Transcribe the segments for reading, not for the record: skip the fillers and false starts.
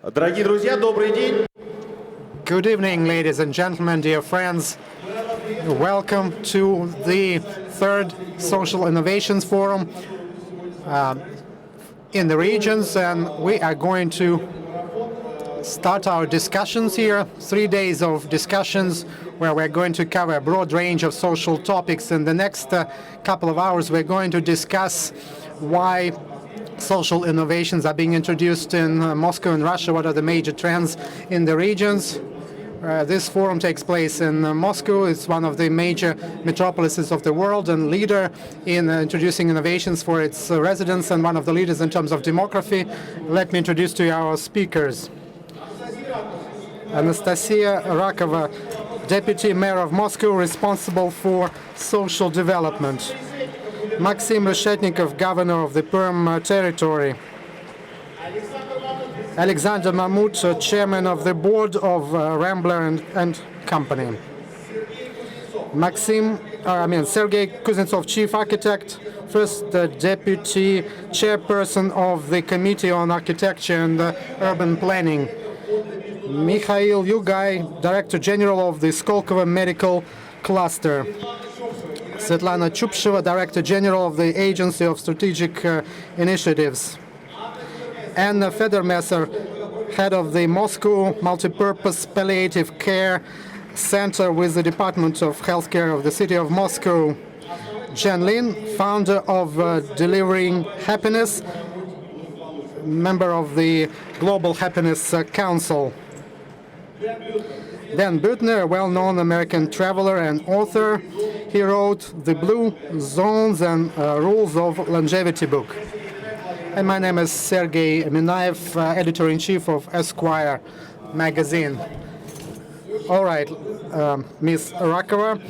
Дорогие друзья, добрый день. Good evening, ladies and gentlemen, dear friends. Welcome to the third Social Innovations Forum in the regions, and we are going to start our discussions here. 3 days of discussions where we're going to cover a broad range of social topics. In the next couple of hours, we're going to discuss why social innovations are being introduced in Moscow and Russia, what are the major trends in the regions. This forum takes place in Moscow. It's one of the major metropolises of the world and leader in introducing innovations for its residents and one of the leaders in terms of demography. Let me introduce to you our speakers. Anastasia Rakova, Deputy Mayor of Moscow, responsible for social development. Maxim Reshetnikov, Governor of the Perm territory. Alexander Mamut, Chairman of the Board of Rambler and Company. Sergei Kuznetsov, Chief Architect, First Deputy Chairperson of the Committee on Architecture and Urban Planning. Mikhail Yugay, Director General of the Skolkovo Medical Cluster. Svetlana Chupsheva, Director General of the Agency of Strategic Initiatives. Anna Federmesser, Head of the Moscow Multipurpose Palliative Care Center with the Department of Healthcare of the City of Moscow. Jen Lin, Founder of Delivering Happiness, member of the Global Happiness Council. Dan Buettner, a well-known American traveler and author. He wrote The Blue Zones and Rules of Longevity book. And my name is Sergei Minaev, Editor-in-Chief of Esquire magazine. All right, Ms. Rakova,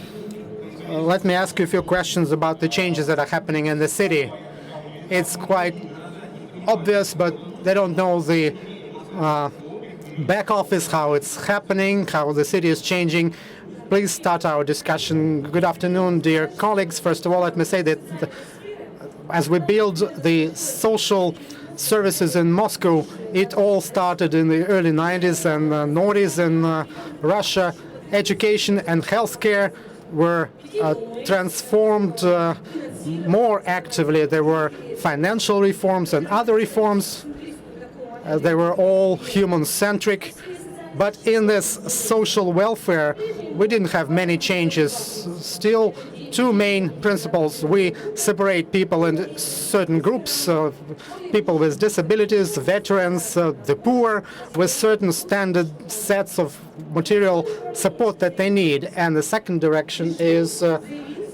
let me ask you a few questions about the changes that are happening in the city. It's quite obvious, but they don't know the back office, how it's happening, how the city is changing. Please start our discussion. Good afternoon, dear colleagues. First of all, let me say that as we build the social services in Moscow, it all started in the early 90s and noughties in Russia. Education and healthcare were transformed more actively. There were financial reforms and other reforms. They were all human-centric. But in this social welfare, we didn't have many changes. Still, two main principles. We separate people into certain groups, people with disabilities, veterans, the poor, with certain standard sets of material support that they need. And the second direction is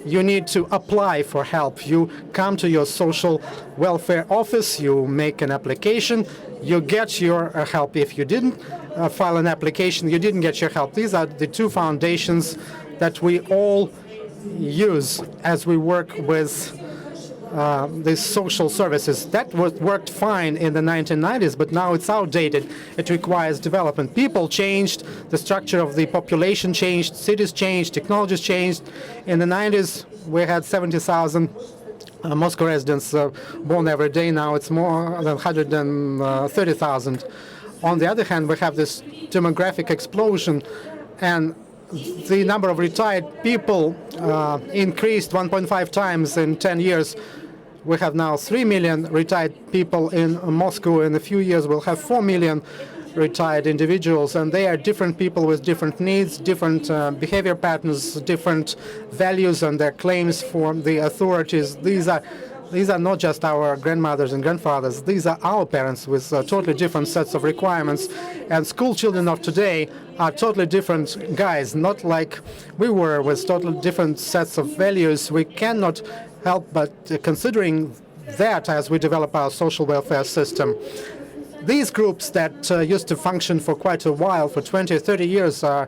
you need to apply for help. You come to your social welfare office, you make an application, you get your help. If you didn't file an application, you didn't get your help. These are the two foundations that we all use as we work with the social services. That worked fine in the 1990s, but now it's outdated. It requires development. People changed, the structure of the population changed, cities changed, technologies changed. In the 90s, we had 70,000 Moscow residents born every day. Now it's more than 130,000. On the other hand, we have this demographic explosion, and the number of retired people increased 1.5 times in 10 years. We have now 3 million retired people in Moscow. In a few years, we'll have 4 million retired individuals, and they are different people with different needs, different behavior patterns, different values, and their claims for the authorities. These are not just our grandmothers and grandfathers. These are our parents with totally different sets of requirements. And school children of today are totally different guys, not like we were with totally different sets of values. We cannot help but considering that as we develop our social welfare system. These groups that used to function for quite a while, for 20 or 30 years, all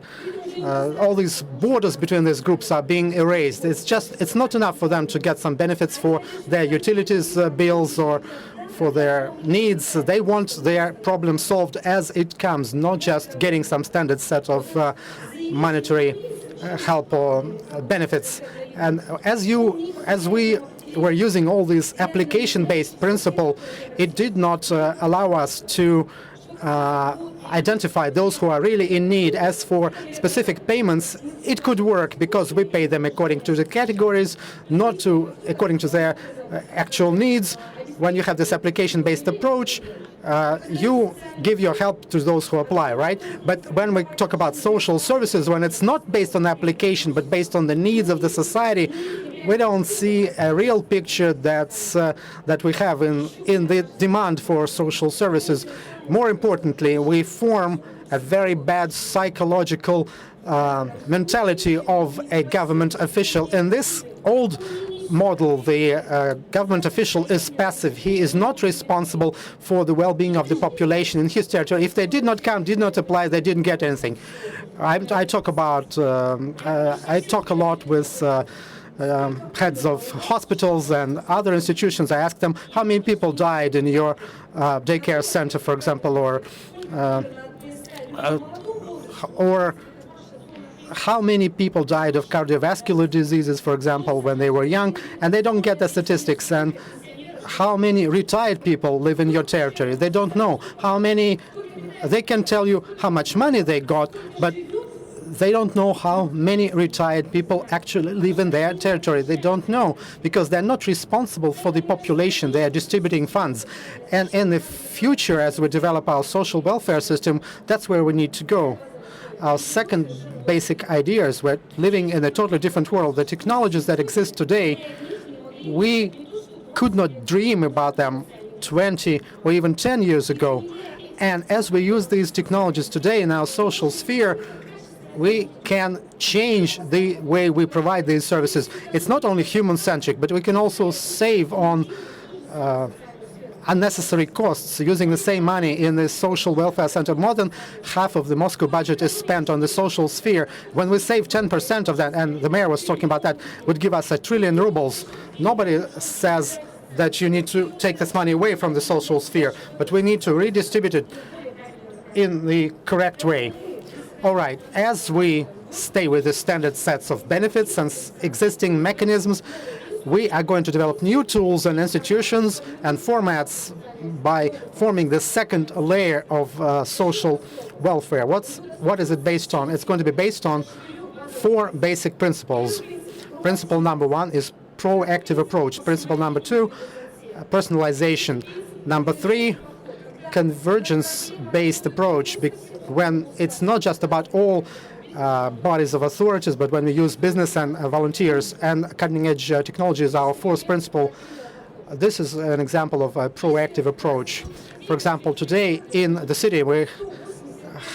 these borders between these groups are being erased. It's not enough for them to get some benefits for their utilities bills or for their needs. They want their problem solved as it comes, not just getting some standard set of monetary help or benefits. And as we were using all this application-based principle, it did not allow us to identify those who are really in need. As for specific payments, it could work because we pay them according to the categories, not according to their actual needs. When you have this application-based approach, you give your help to those who apply, right? But when we talk about social services, when it's not based on application but based on the needs of the society, we don't see a real picture that we have in the demand for social services. More importantly, we form a very bad psychological mentality of a government official. In this old model, the government official is passive. He is not responsible for the well-being of the population in his territory. If they did not come, did not apply, they didn't get anything. I talk a lot with heads of hospitals and other institutions. I ask them how many people died in your daycare center, for example, or how many people died of cardiovascular diseases, for example, when they were young, and they don't get the statistics. And how many retired people live in your territory? They don't know. How many? They can tell you how much money they got, but they don't know how many retired people actually live in their territory. They don't know because they're not responsible for the population. They are distributing funds. And in the future, as we develop our social welfare system, that's where we need to go. Our second basic idea is we're living in a totally different world. The technologies that exist today, we could not dream about them 20 or even 10 years ago. And as we use these technologies today in our social sphere, we can change the way we provide these services. It's not only human-centric, but we can also save on unnecessary costs using the same money in the social welfare center. More than half of the Moscow budget is spent on the social sphere. When we save 10% of that, and the mayor was talking about that, would give us 1 trillion rubles. Nobody says that you need to take this money away from the social sphere, but we need to redistribute it in the correct way. All right, as we stay with the standard sets of benefits and existing mechanisms, we are going to develop new tools and institutions and formats by forming the second layer of social welfare. What is it based on? It's going to be based on 4 basic principles. Principle number 1 is proactive approach. Principle number 2, personalization. Number 3, convergence-based approach, when it's not just about all bodies of authorities, but when we use business and volunteers. And cutting-edge technology is our 4th principle. This is an example of a proactive approach. For example, today in the city we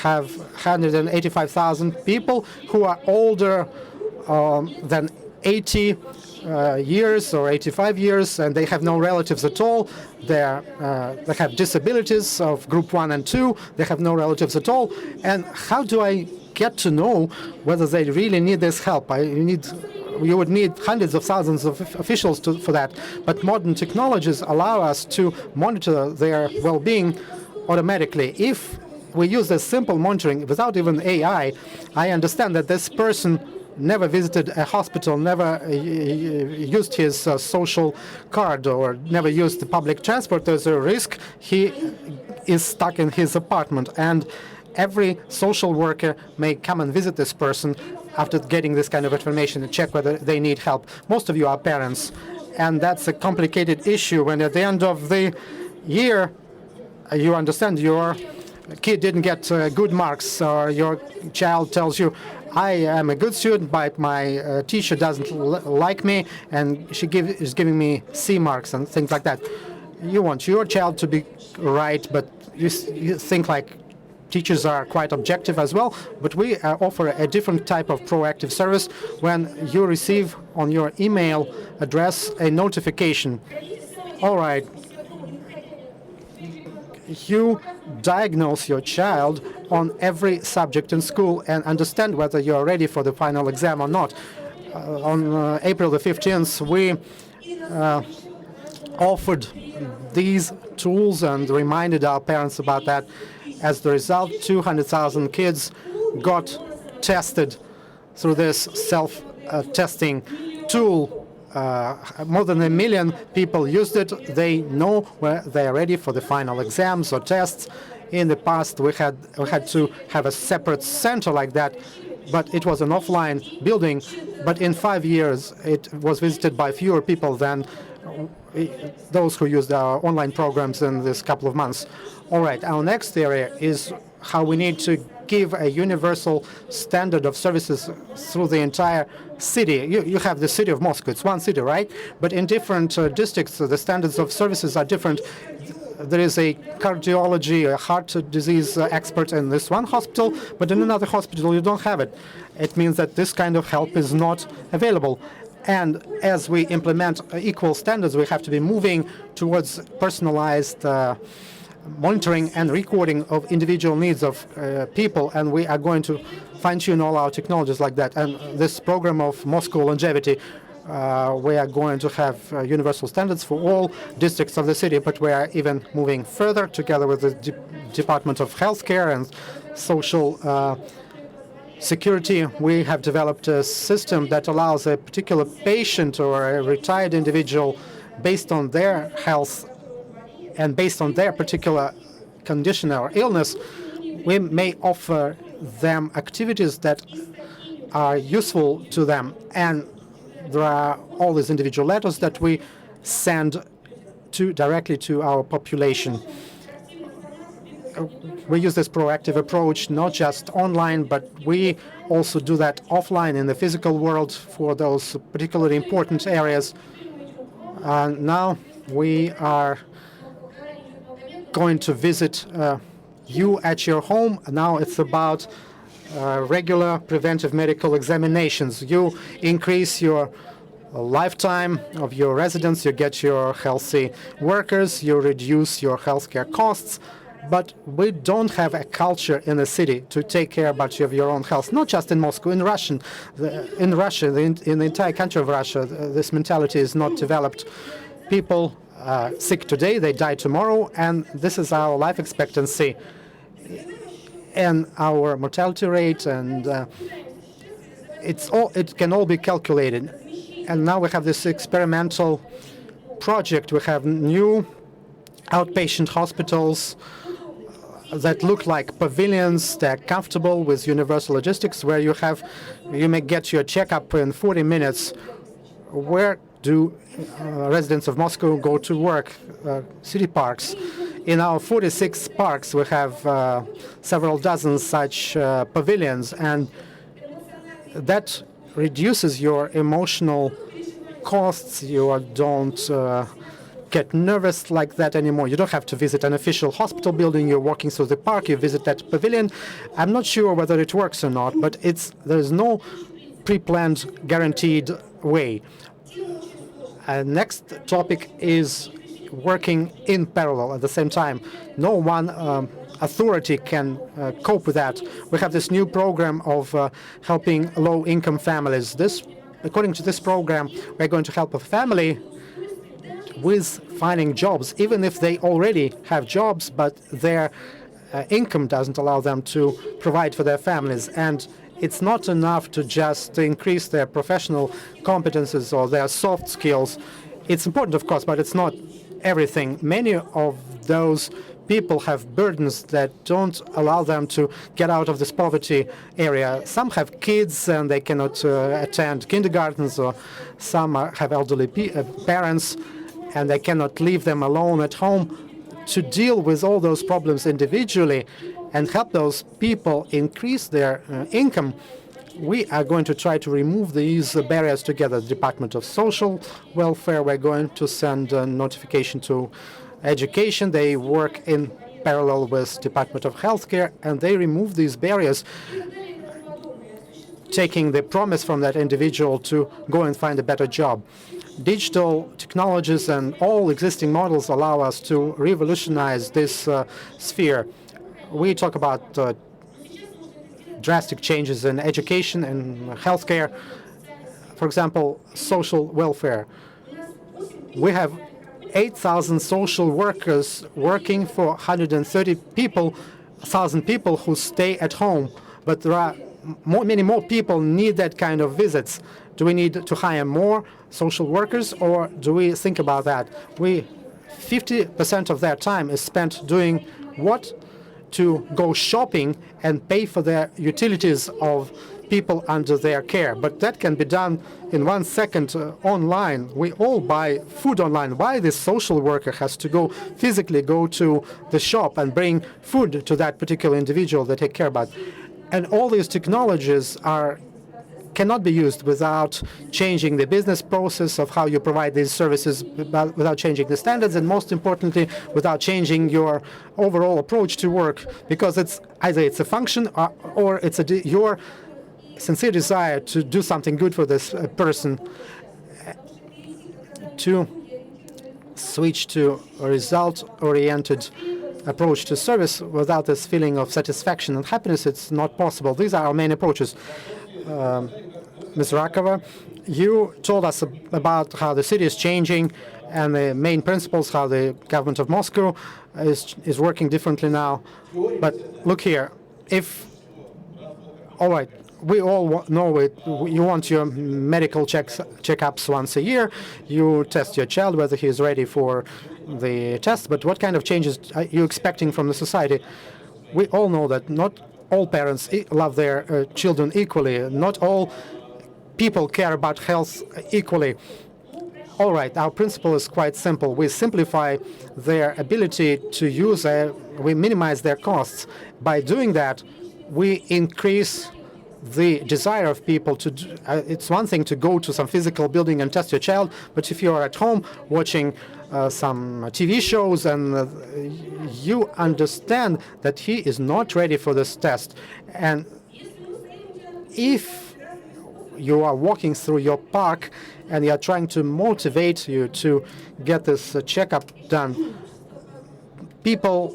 have 185,000 people who are older than 80 years or 85 years, and they have no relatives at all. They have disabilities of group 1 and 2. They have no relatives at all. And how do I get to know whether they really need this help? You would need hundreds of thousands of officials for that. But modern technologies allow us to monitor their well-being automatically. If we use this simple monitoring without even AI, I understand that this person never visited a hospital, never used his social card, or never used the public transport. There's a risk he is stuck in his apartment. And every social worker may come and visit this person after getting this kind of information and check whether they need help. Most of you are parents, and that's a complicated issue when at the end of the year you understand your kid didn't get good marks, or your child tells you, I am a good student, but my teacher doesn't like me, and she is giving me C marks and things like that. You want your child to be right, but you think like teachers are quite objective as well. But we offer a different type of proactive service when you receive on your email address a notification. All right, you diagnose your child on every subject in school and understand whether you're ready for the final exam or not. On April the 15th, we offered these tools and reminded our parents about that. As the result, 200,000 kids got tested through this self-testing tool. More than 1 million people used it. They know where they are ready for the final exams or tests. In the past, we had to have a separate center like that, but it was an offline building. But in 5 years, it was visited by fewer people than those who used our online programs in this couple of months. All right, our next area is how we need to give a universal standard of services through the entire city. You have the city of Moscow. It's one city, right? But in different districts, the standards of services are different. There is a cardiology, a heart disease expert in this one hospital, but in another hospital you don't have it. It means that this kind of help is not available. And as we implement equal standards, we have to be moving towards personalized monitoring and recording of individual needs of people, and we are going to fine-tune all our technologies like that. And this program of Moscow Longevity, we are going to have universal standards for all districts of the city, but we are even moving further together with the Department of Healthcare and Social Security. We have developed a system that allows a particular patient or a retired individual, based on their health and based on their particular condition or illness, we may offer them activities that are useful to them. And there are all these individual letters that we send directly to our population. We use this proactive approach not just online, but we also do that offline in the physical world for those particularly important areas. Now we are going to visit you at your home. Now it's about regular preventive medical examinations. You increase your lifetime of your residence, you get your healthy workers, you reduce your healthcare costs. But we don't have a culture in the city to take care about your own health, not just in Moscow, in Russia, in the entire country of Russia, this mentality is not developed. People sick today, they die tomorrow, and this is our life expectancy and our mortality rate, and it can all be calculated. And now we have this experimental project. We have new outpatient hospitals that look like pavilions. They're comfortable with universal logistics, where you may get your checkup in 40 minutes. Where do residents of Moscow go to work? City parks. In our 46 parks, we have several dozen such pavilions, and that reduces your emotional costs. You don't get nervous like that anymore. You don't have to visit an official hospital building. You're walking through the park, you visit that pavilion. I'm not sure whether it works or not, but there's no pre-planned guaranteed way. Next topic is working in parallel at the same time. No one authority can cope with that. We have this new program of helping low-income families. According to this program, we're going to help a family with finding jobs, even if they already have jobs, but their income doesn't allow them to provide for their families. And it's not enough to just increase their professional competences or their soft skills. It's important, of course, but it's not everything. Many of those people have burdens that don't allow them to get out of this poverty area. Some have kids and they cannot attend kindergartens, or some have elderly parents and they cannot leave them alone at home. To deal with all those problems individually and help those people increase their income, we are going to try to remove these barriers together. The Department of Social Welfare, we're going to send a notification to Education. They work in parallel with Department of Healthcare, and they remove these barriers, taking the promise from that individual to go and find a better job. Digital technologies and all existing models allow us to revolutionize this sphere. We talk about drastic changes in education and healthcare. For example, social welfare. We have 8,000 social workers working for 130,000 people who stay at home, but there are many more people need that kind of visits. Do we need to hire more social workers, or do we think about that? 50% of their time is spent doing what? to go shopping and pay for their utilities of people under their care. But that can be done in 1 second online. We all buy food online. Why this social worker has to go physically go to the shop and bring food to that particular individual they take care about? And all these technologies cannot be used without changing the business process of how you provide these services, without changing the standards, and most importantly, without changing your overall approach to work, because it's either it's a function or it's your sincere desire to do something good for this person, to switch to a result-oriented approach to service without this feeling of satisfaction and happiness. It's not possible. These are our main approaches. Ms. Rakova, you told us about how the city is changing and the main principles, how the government of Moscow is working differently now. But look here, all right, we all know it. You want your medical checkups once a year. You test your child whether he is ready for the test. But what kind of changes are you expecting from the society? We all know that not all parents love their children equally. Not all people care about health equally. All right, our principle is quite simple. We simplify their ability to use, we minimize their costs. By doing that, we increase the desire of people to it's one thing to go to some physical building and test your child, but if you are at home watching some TV shows and you understand that he is not ready for this test, and if you are walking through your park and you are trying to motivate you to get this checkup done,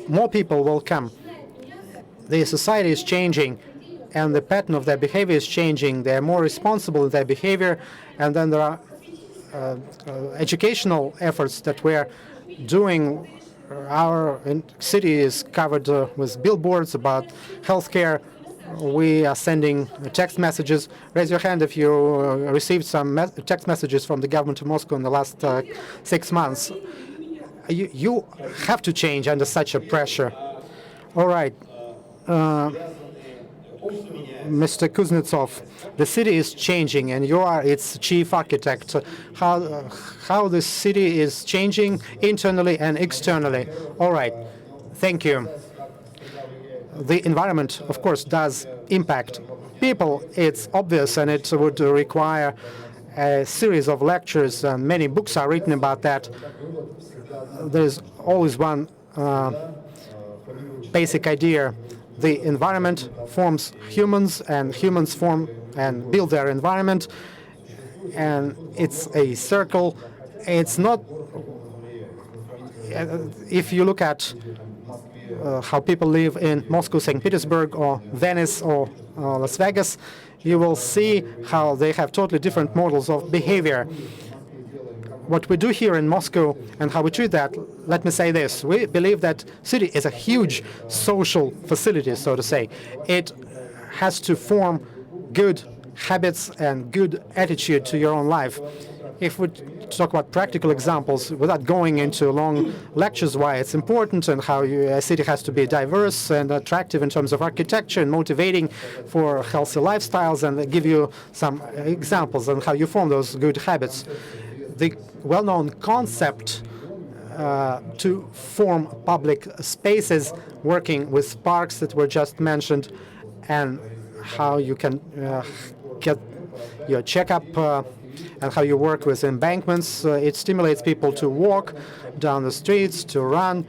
more people will come. The society is changing, and the pattern of their behavior is changing. They are more responsible in their behavior, and then there are educational efforts that we're doing. Our city is covered with billboards about healthcare. We are sending text messages. Raise your hand if you received some text messages from the government of Moscow in the last 6 months. You have to change under such a pressure. All right. Mr. Kuznetsov, the city is changing, and you are its chief architect. How the city is changing internally and externally. All right, thank you. The environment, of course, does impact people. It's obvious, and it would require a series of lectures, and many books are written about that. There's always one basic idea. The environment forms humans, and humans form and build their environment, and it's a circle. It's not, if you look at how people live in Moscow, St. Petersburg, or Venice, or Las Vegas, you will see how they have totally different models of behavior. What we do here in Moscow and how we treat that, let me say this. We believe that city is a huge social facility, so to say. It has to form good habits and good attitude to your own life. If we talk about practical examples, without going into long lectures why it's important and how a city has to be diverse and attractive in terms of architecture and motivating for healthy lifestyles, and give you some examples on how you form those good habits. The well-known concept to form public spaces, working with parks that were just mentioned, and how you can get your checkup and how you work with embankments. It stimulates people to walk down the streets, to run,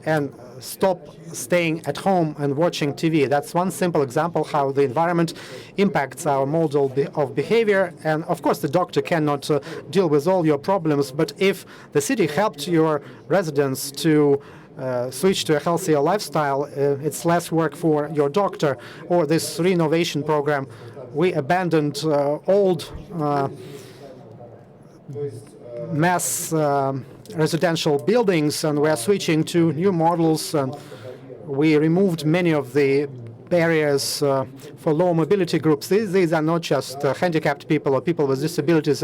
and stop staying at home and watching TV. That's one simple example how the environment impacts our model of behavior. And of course, the doctor cannot deal with all your problems, but if the city helped your residents to switch to a healthier lifestyle, it's less work for your doctor. Or this renovation program, we abandoned old mass residential buildings, and we are switching to new models, and we removed many of the barriers for low mobility groups. These are not just handicapped people or people with disabilities.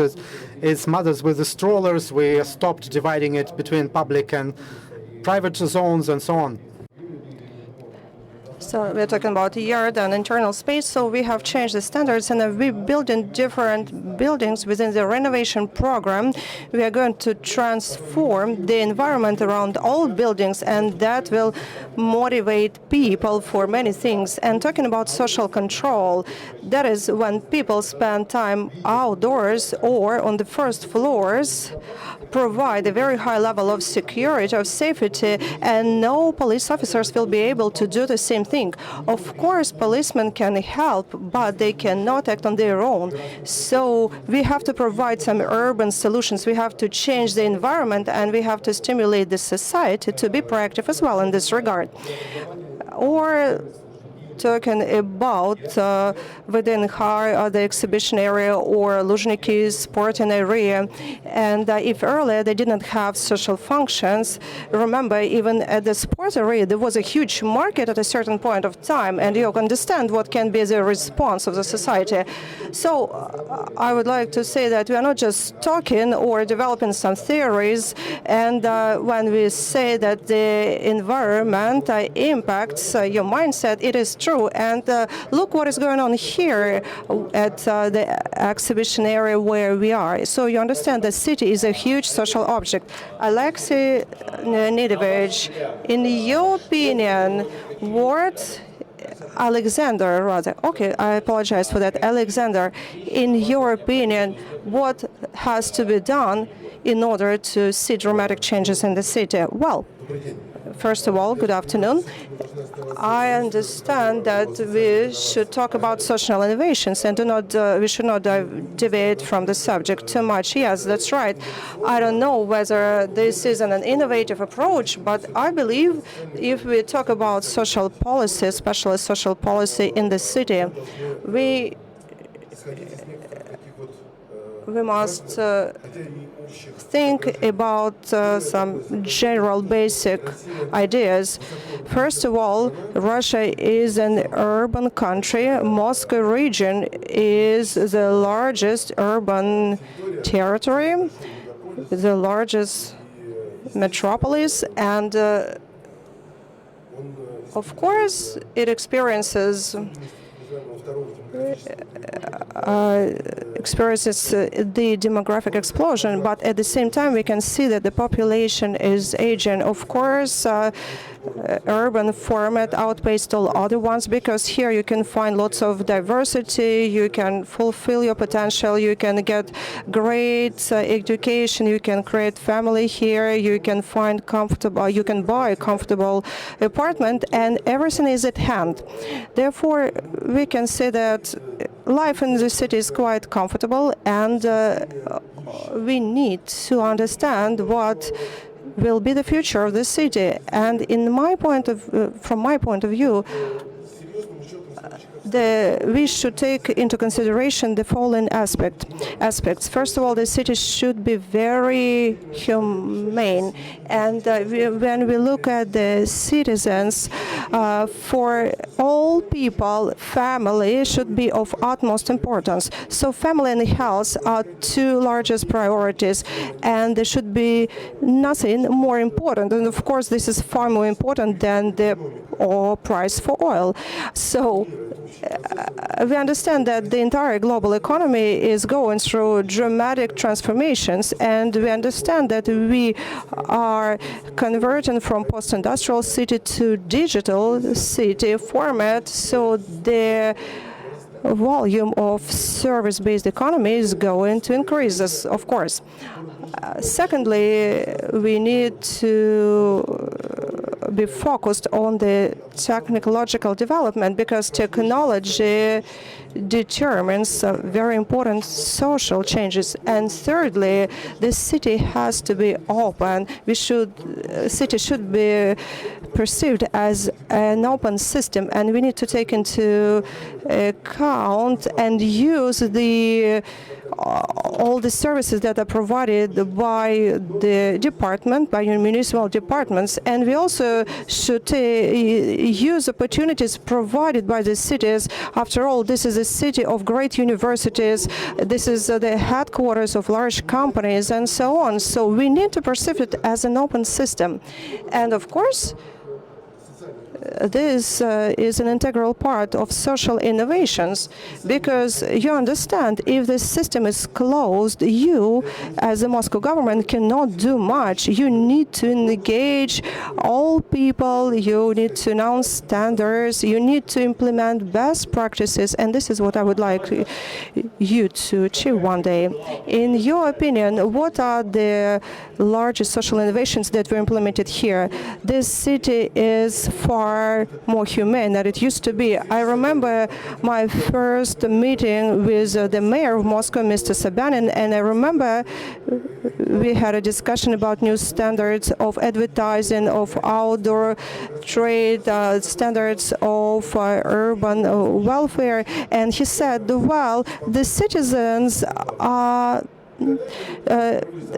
It's mothers with the strollers. We stopped dividing it between public and private zones and so on. So we're talking about yard and internal space. So we have changed the standards, and we build in different buildings within the renovation program. We are going to transform the environment around all buildings, and that will motivate people for many things. And talking about social control, that is when people spend time outdoors or on the first floors, provide a very high level of security, of safety, and no police officers will be able to do the same thing. Of course, policemen can help, but they cannot act on their own. So we have to provide some urban solutions. We have to change the environment, and we have to stimulate the society to be proactive as well in this regard. Or talking about within the exhibition area or Luzhniki sporting area. And if earlier they didn't have social functions, remember, even at the sports area, there was a huge market at a certain point of time, and you understand what can be the response of the society. So I would like to say that we are not just talking or developing some theories, and when we say that the environment impacts your mindset, it is true. And look what is going on here at the exhibition area where we are. So you understand the city is a huge social object. Alexei Nidovich, in your opinion, what Alexander, rather. Okay, I apologize for that. Alexander, in your opinion, what has to be done in order to see dramatic changes in the city? Well, first of all, good afternoon. I understand that we should talk about social innovations and we should not deviate from the subject too much. Yes, that's right. I don't know whether this is an innovative approach, but I believe if we talk about social policy, especially social policy in the city, we must think about some general basic ideas. First of all, Russia is an urban country. Moscow region is the largest urban territory, the largest metropolis, and of course it experiences the demographic explosion, but at the same time we can see that the population is aging. Of course, urban format outpaced all other ones because here you can find lots of diversity, you can fulfill your potential, you can get great education, you can create family here, you can find comfortable, you can buy a comfortable apartment, and everything is at hand. Therefore, we can say that life in the city is quite comfortable, and we need to understand what will be the future of the city. And from my point of view, we should take into consideration the following aspects. First of all, the city should be very humane, and when we look at the citizens, for all people, family should be of utmost importance. So family and health are two largest priorities, and there should be nothing more important. And of course, this is far more important than the price for oil. So we understand that the entire global economy is going through dramatic transformations, and we understand that we are converting from post-industrial city to digital city format, so the volume of service-based economy is going to increase, of course. Secondly, we need to be focused on the technological development because technology determines very important social changes. And thirdly, the city has to be open. City should be perceived as an open system, and we need to take into account and use all the services that are provided by the department, by municipal departments, and we also should use opportunities provided by the cities. After all, this is a city of great universities, this is the headquarters of large companies, and so on. So we need to perceive it as an open system. And of course, this is an integral part of social innovations, because you understand, if the system is closed, you, as the Moscow government, cannot do much. You need to engage all people, you need to announce standards, you need to implement best practices, and this is what I would like you to achieve one day. In your opinion, what are the largest social innovations that were implemented here? This city is far more humane than it used to be. I remember my first meeting with the mayor of Moscow, Mr. Sobyanin, and I remember we had a discussion about new standards of advertising, of outdoor trade, standards of urban welfare, and he said, well, the citizens are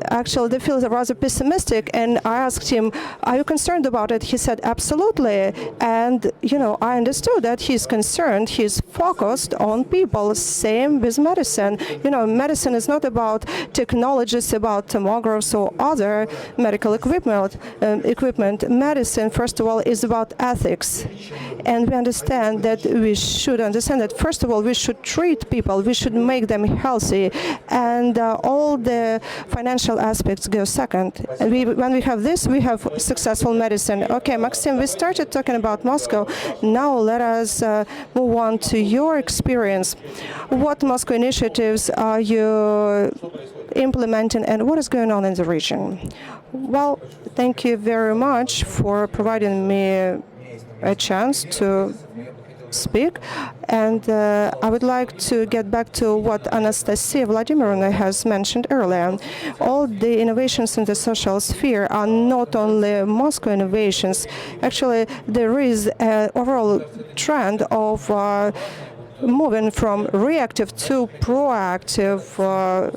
actually they feel rather pessimistic, and I asked him, are you concerned about it? He said, absolutely. And I understood that he's concerned, he's focused on people. Same with medicine. Medicine is not about technologies, about tomographs or other medical equipment. Medicine, first of all, is about ethics, and we understand that first of all we should treat people, we should make them healthy, and all the financial aspects go second. And when we have this, we have successful medicine. Okay, Maxim, we started talking about Moscow. Now let us move on to your experience. What Moscow initiatives are you implementing, and what is going on in the region? Well, thank you very much for providing me a chance to speak, and I would like to get back to what Anastasia Vladimirovna has mentioned earlier. All the innovations in the social sphere are not only Moscow innovations. Actually, there is an overall trend of moving from reactive to proactive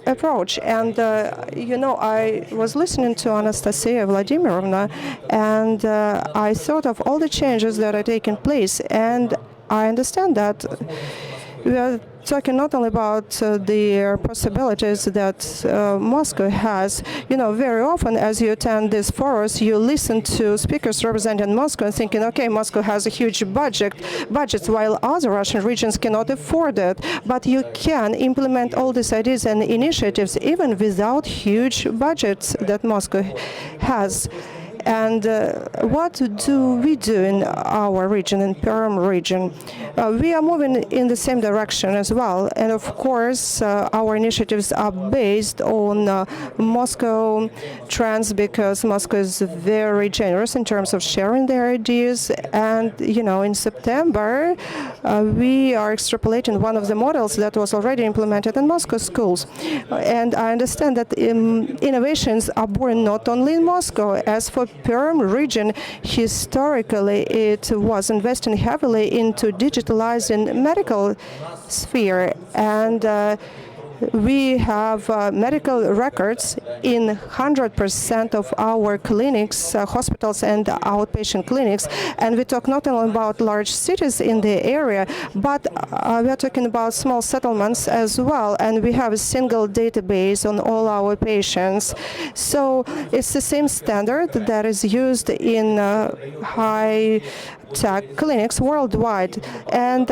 approach. And, I was listening to Anastasia Vladimirovna, and I thought of all the changes that are taking place, and I understand that we are talking not only about the possibilities that Moscow has. Very often as you attend these forums, you listen to speakers representing Moscow and thinking, okay, Moscow has a huge budgets, while other Russian regions cannot afford it. But you can implement all these ideas and initiatives even without huge budgets that Moscow has. And what do we do in our region, in Perm region? We are moving in the same direction as well. And of course, our initiatives are based on Moscow trends, because Moscow is very generous in terms of sharing their ideas. And, in September, we are extrapolating one of the models that was already implemented in Moscow schools. And I understand that innovations are born not only in Moscow. As for Perm region, historically, it was investing heavily into digitalizing medical sphere, and we have medical records in 100% of our clinics, hospitals and outpatient clinics. And we talk not only about large cities in the area, but we are talking about small settlements as well. And we have a single database on all our patients. So it's the same standard that is used in high tech clinics worldwide, and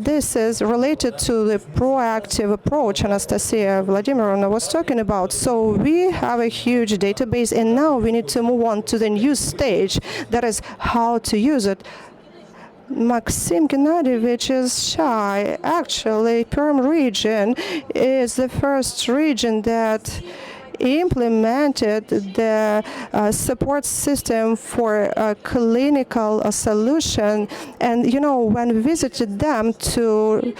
this is related to the proactive approach Anastasia Vladimirovna was talking about. So we have a huge database, and now we need to move on to the new stage, that is how to use it. Maxim Gennadievich is shy. Actually, Perm region is the first region that implemented the support system for a clinical solution. And when we visited them to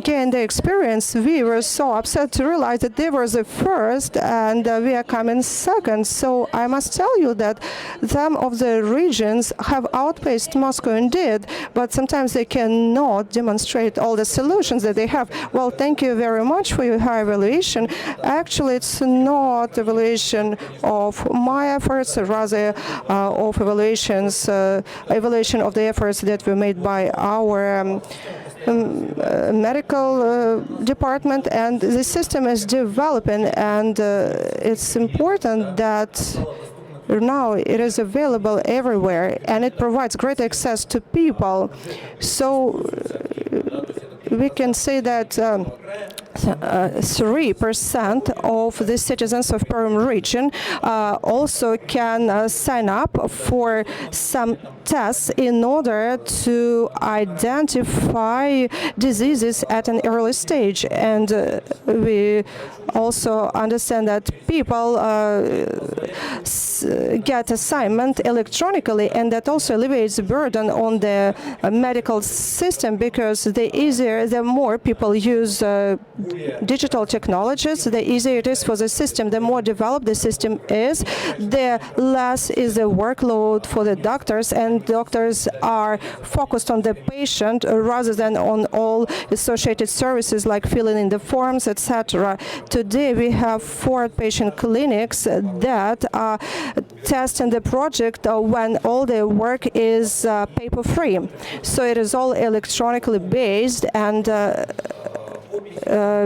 gain the experience, we were so upset to realize that they were the first and we are coming second. So I must tell you that some of the regions have outpaced Moscow indeed, but sometimes they cannot demonstrate all the solutions that they have. Well, thank you very much for your high evaluation. Actually, it's not evaluation of my efforts, rather of evaluation of the efforts that were made by our medical department, and the system is developing, and it's important that now it is available everywhere, and it provides great access to people. So we can say that 3% of the citizens of Perm region also can sign up for some tests in order to identify diseases at an early stage. And we also understand that people get assignment electronically, and that also alleviates the burden on the medical system, because the more people use digital technologies, the easier it is for the system. The more developed the system is, the less is the workload for the doctors, and doctors are focused on the patient rather than on all associated services like filling in the forms, etc. Today we have 4 patient clinics that are testing the project when all the work is paper-free. So it is all electronically based, and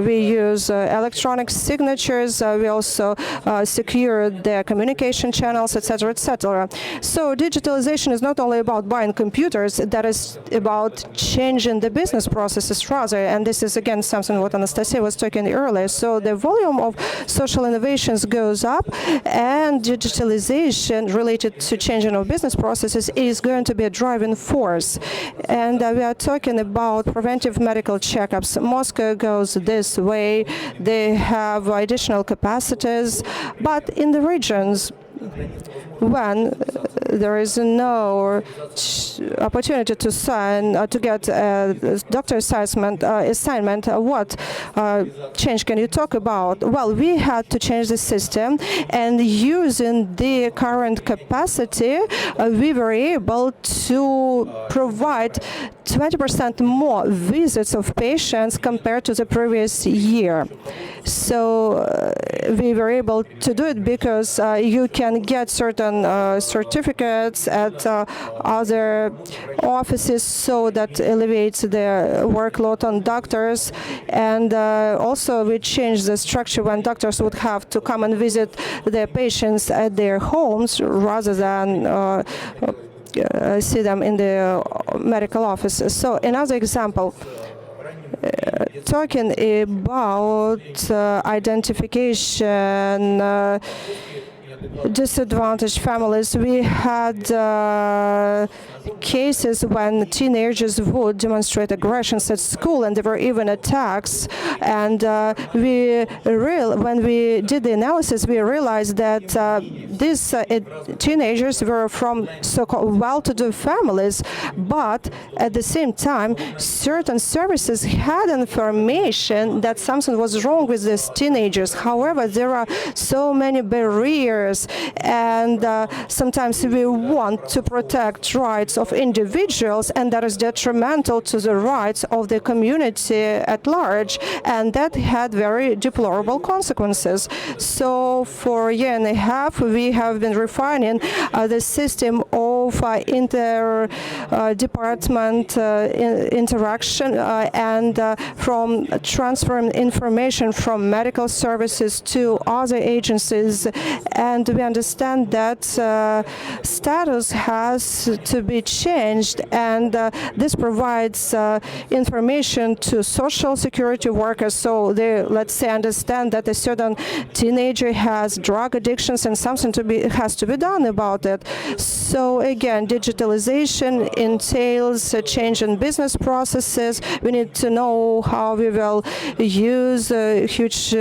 we use electronic signatures. We also secure the communication channels, etc., etc. So digitalization is not only about buying computers, that is about changing the business processes rather. And this is again something what Anastasia was talking earlier. So the volume of social innovations goes up, and digitalization related to changing of business processes is going to be a driving force. And we are talking about preventive medical checkups. Moscow goes this way. They have additional capacities, but in the regions, when there is no opportunity to get a doctor assignment, what change can you talk about? Well, we had to change the system, and using the current capacity, we were able to provide 20% more visits of patients compared to the previous year. So we were able to do it because you can get certain certificates at other offices, so that alleviates the workload on doctors. And also we changed the structure when doctors would have to come and visit their patients at their homes rather than see them in the medical office. So another example, talking about identification disadvantaged families, we had cases when teenagers would demonstrate aggressions at school, and there were even attacks. And when we did the analysis, we realized that these teenagers were from so-called well-to-do families, but at the same time, certain services had information that something was wrong with these teenagers. However, there are so many barriers, and sometimes we want to protect rights of individuals, and that is detrimental to the rights of the community at large, and that had very deplorable consequences. So for a year and a half, we have been refining the system of inter-department interaction and from transferring information from medical services to other agencies. And we understand that status has to be changed, and this provides information to social security workers, so they, let's say, understand that a certain teenager has drug addictions and something has to be done about it. So again, digitalization entails a change in business processes. We need to know how we will use a huge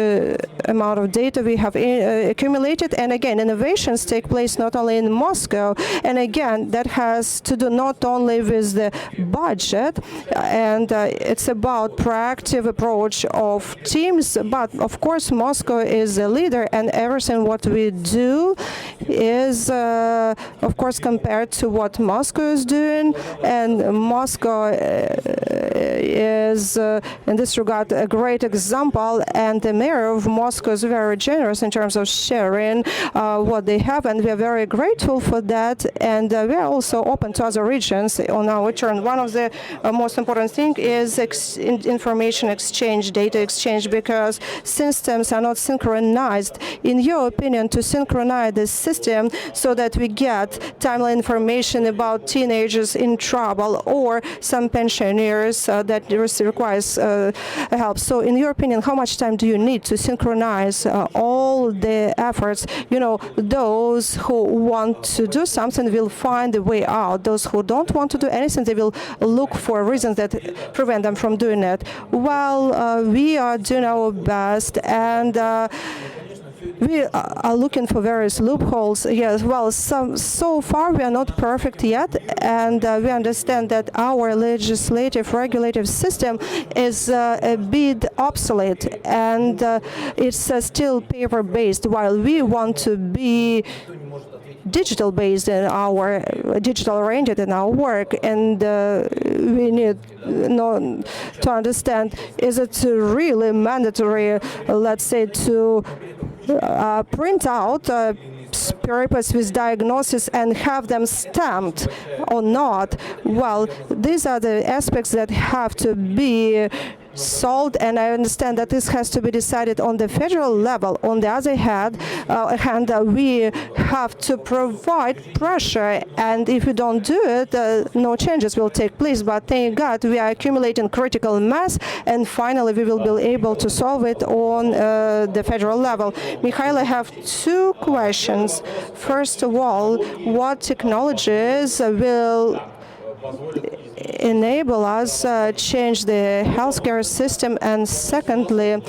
amount of data we have accumulated. And again, innovations take place not only in Moscow, and again, that has to do not only with the budget, and it's about proactive approach of teams, but of course Moscow is a leader, and everything what we do is of course compared to what Moscow is doing, and Moscow is in this regard a great example, and the mayor of Moscow is very generous in terms of sharing what they have, and we are very grateful for that, and we are also open to other regions on our turn. One of the most important thing is information exchange, data exchange, because systems are not synchronized. In your opinion, to synchronize the system so that we get timely information about teenagers in trouble or some pensioners that requires help. So in your opinion, how much time do you need to synchronize all the efforts? You know, those who want to do something will find a way out. Those who don't want to do anything, they will look for reasons that prevent them from doing it. Well, we are doing our best, and we are looking for various loopholes. Yes, well, so far we are not perfect yet, and we understand that our legislative, regulative system is a bit obsolete, and it's still paper-based, while we want to be digital-based in our digital-oriented in our work, and we need to understand: is it really mandatory, let's say, to print out papers with diagnosis and have them stamped or not? Well, these are the aspects that have to be solved, and I understand that this has to be decided on the federal level. On the other hand, we have to provide pressure, and if we don't do it, no changes will take place. But thank God we are accumulating critical mass, and finally we will be able to solve it on the federal level. Mikhail, I have two questions. First of all, what technologies will enable us change the healthcare system? And secondly,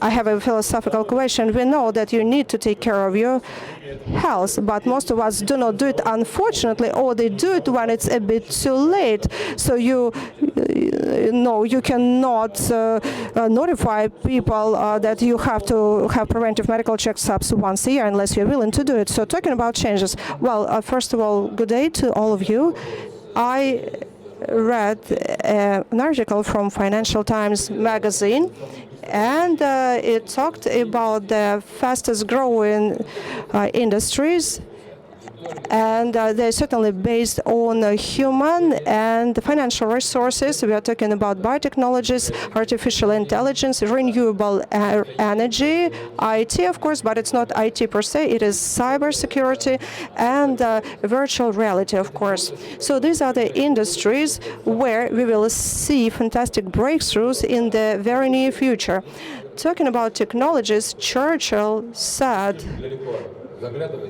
I have a philosophical question. We know that you need to take care of your health, but most of us do not do it, unfortunately, or they do it when it's a bit too late. So you cannot notify people that you have to have preventive medical checkups once a year unless you're willing to do it. So talking about changes, well, first of all, good day to all of you. I read an article from Financial Times magazine, and it talked about the fastest growing industries, and they're certainly based on human and financial resources. We are talking about biotechnologies, artificial intelligence, renewable energy, IT, of course, but it's not IT per se. It is cybersecurity and virtual reality, of course. So these are the industries where we will see fantastic breakthroughs in the very near future. Talking about technologies, Churchill said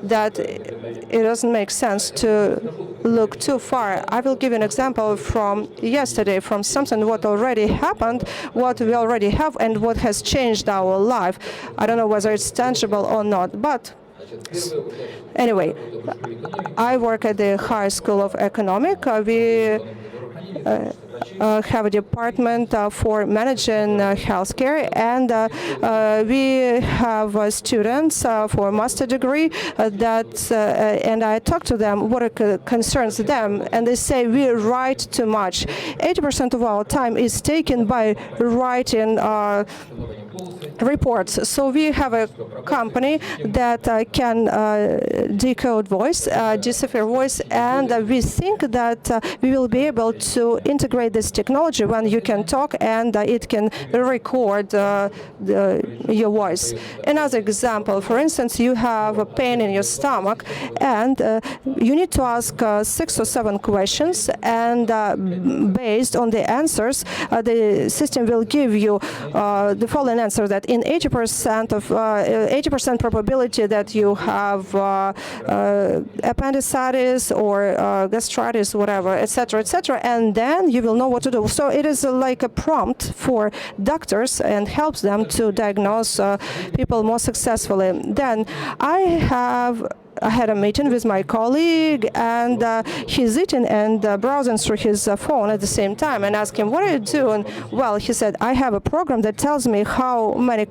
that it doesn't make sense to look too far. I will give an example from yesterday, from something what already happened, what we already have, and what has changed our life. I don't know whether it's tangible or not, but anyway, I work at the High School of Economics. We have a department for managing healthcare, and we have students for a master degree and I talk to them what concerns them, and they say we write too much. 80% of our time is taken by writing reports. So we have a company that can decode voice, decipher voice, and we think that we will be able to integrate this technology when you can talk and it can record your voice. Another example, for instance, you have a pain in your stomach, and you need to ask 6 or 7 questions, and based on the answers, the system will give you the following answer: that in 80% probability that you have appendicitis or gastritis, whatever, etc., etc., and then you will know what to do. So it is like a prompt for doctors and helps them to diagnose people more successfully. Then I had a meeting with my colleague, and he's eating and browsing through his phone at the same time, and asked him, "What are you doing?" Well, he said, "I have a program that tells me how many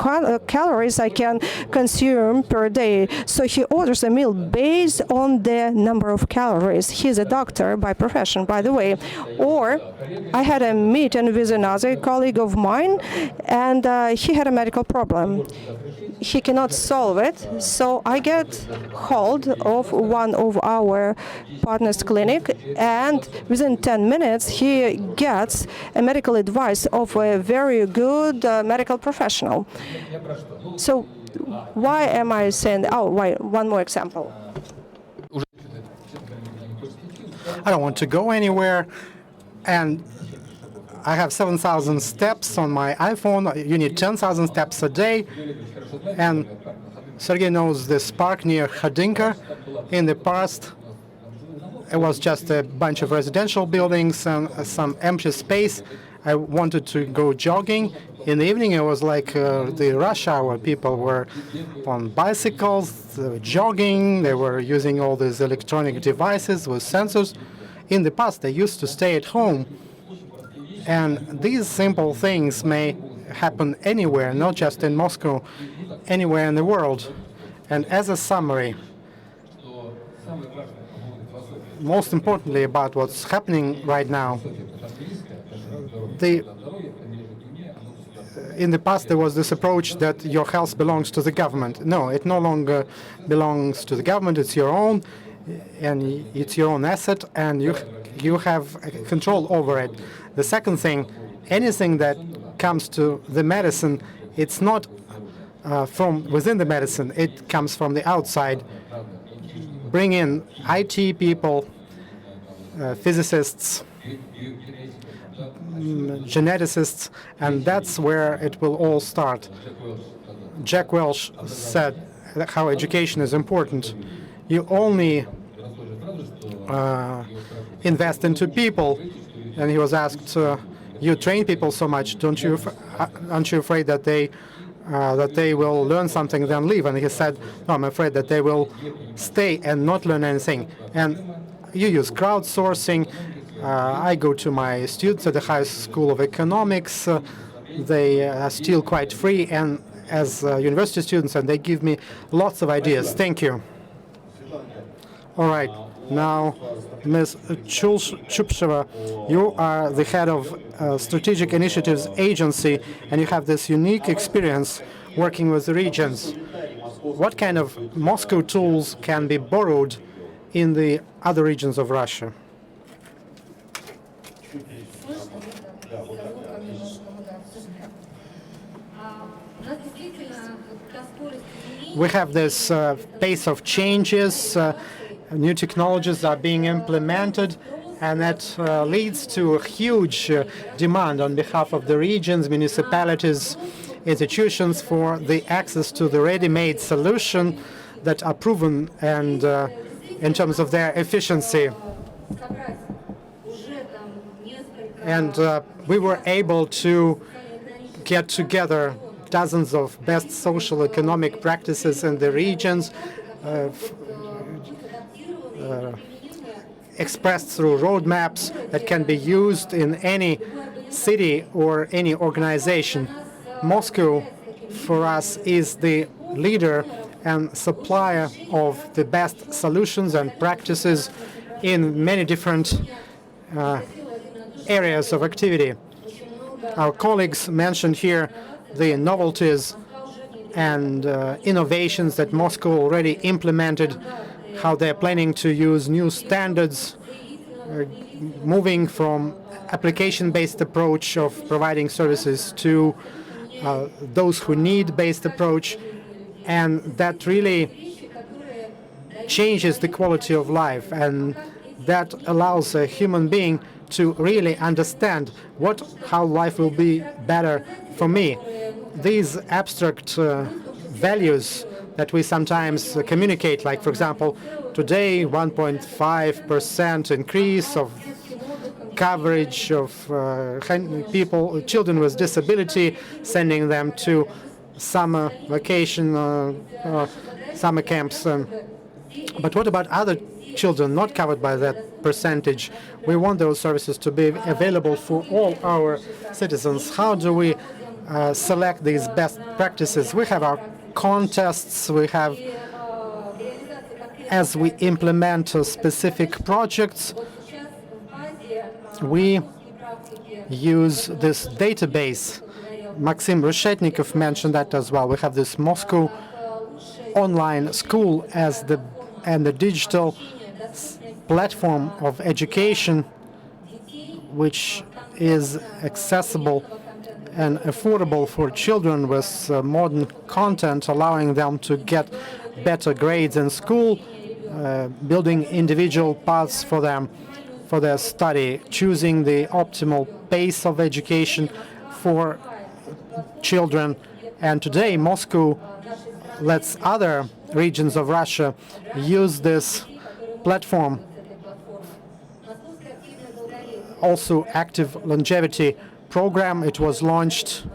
calories I can consume per day." So he orders a meal based on the number of calories. He's a doctor by profession, by the way. Or I had a meeting with another colleague of mine, and he had a medical problem. He cannot solve it, so I get hold enrolled of one of our partners' clinic, and within 10 minutes he gets a medical advice of a very good medical professional. So why am I saying? Oh, why? One more example. I don't want to go anywhere, and I have 7,000 steps on my iPhone. You need 10,000 steps a day, and Sergey knows this park near Khadinka. In the past, it was just a bunch of residential buildings and some empty space. I wanted to go jogging. In the evening, it was like the rush hour. People were on bicycles, jogging. They were using all these electronic devices with sensors. In the past, they used to stay at home. And these simple things may happen anywhere, not just in Moscow, anywhere in the world. And as a summary, most importantly about what's happening right now, in the past there was this approach that your health belongs to the government. No, it no longer belongs to the government. It's your own, and it's your own asset, and you have control over it. The second thing, anything that comes to the medicine, it's not from within the medicine, it comes from the outside. Bring in IT people, physicists, geneticists, and that's where it will all start. Jack Welch said how education is important. You only invest into people, and he was asked, you train people so much, aren't you afraid that they will learn something then leave? And he said, no, I'm afraid that they will stay and not learn anything. And you use crowdsourcing. I go to my students at the High School of Economics. They are still quite free and as university students, and they give me lots of ideas. Thank you. All right. Now, Ms. Chupsheva, you are the head of Strategic Initiatives Agency, and you have this unique experience working with the regions. What kind of Moscow tools can be borrowed in the other regions of Russia? We have this pace of changes. New technologies are being implemented, and that leads to a huge demand on behalf of the regions, municipalities, institutions for the access to the ready-made solution that are proven and in terms of their efficiency. And we were able to get together dozens of best social economic practices in the regions, expressed through roadmaps that can be used in any city or any organization. Moscow, for us, is the leader and supplier of the best solutions and practices in many different areas of activity. Our colleagues mentioned here the novelties and innovations that Moscow already implemented, how they're planning to use new standards, moving from application-based approach of providing services to those who need based approach, and that really changes the quality of life, and that allows a human being to really understand how life will be better for me. These abstract values that we sometimes communicate, like, for example, today 1.5% increase of coverage of children with disability, sending them to summer vacation, summer camps. But what about other children not covered by that percentage? We want those services to be available for all our citizens. How do we select these best practices? We have our contests, we have, as we implement specific projects, we use this database. Maxim Reshetnikov mentioned that as well. We have this Moscow online school as the and the digital platform of education, which is accessible and affordable for children with modern content, allowing them to get better grades in school, building individual paths for them for their study, choosing the optimal pace of education for children. And today, Moscow lets other regions of Russia use this platform. Also, active longevity program. It was launched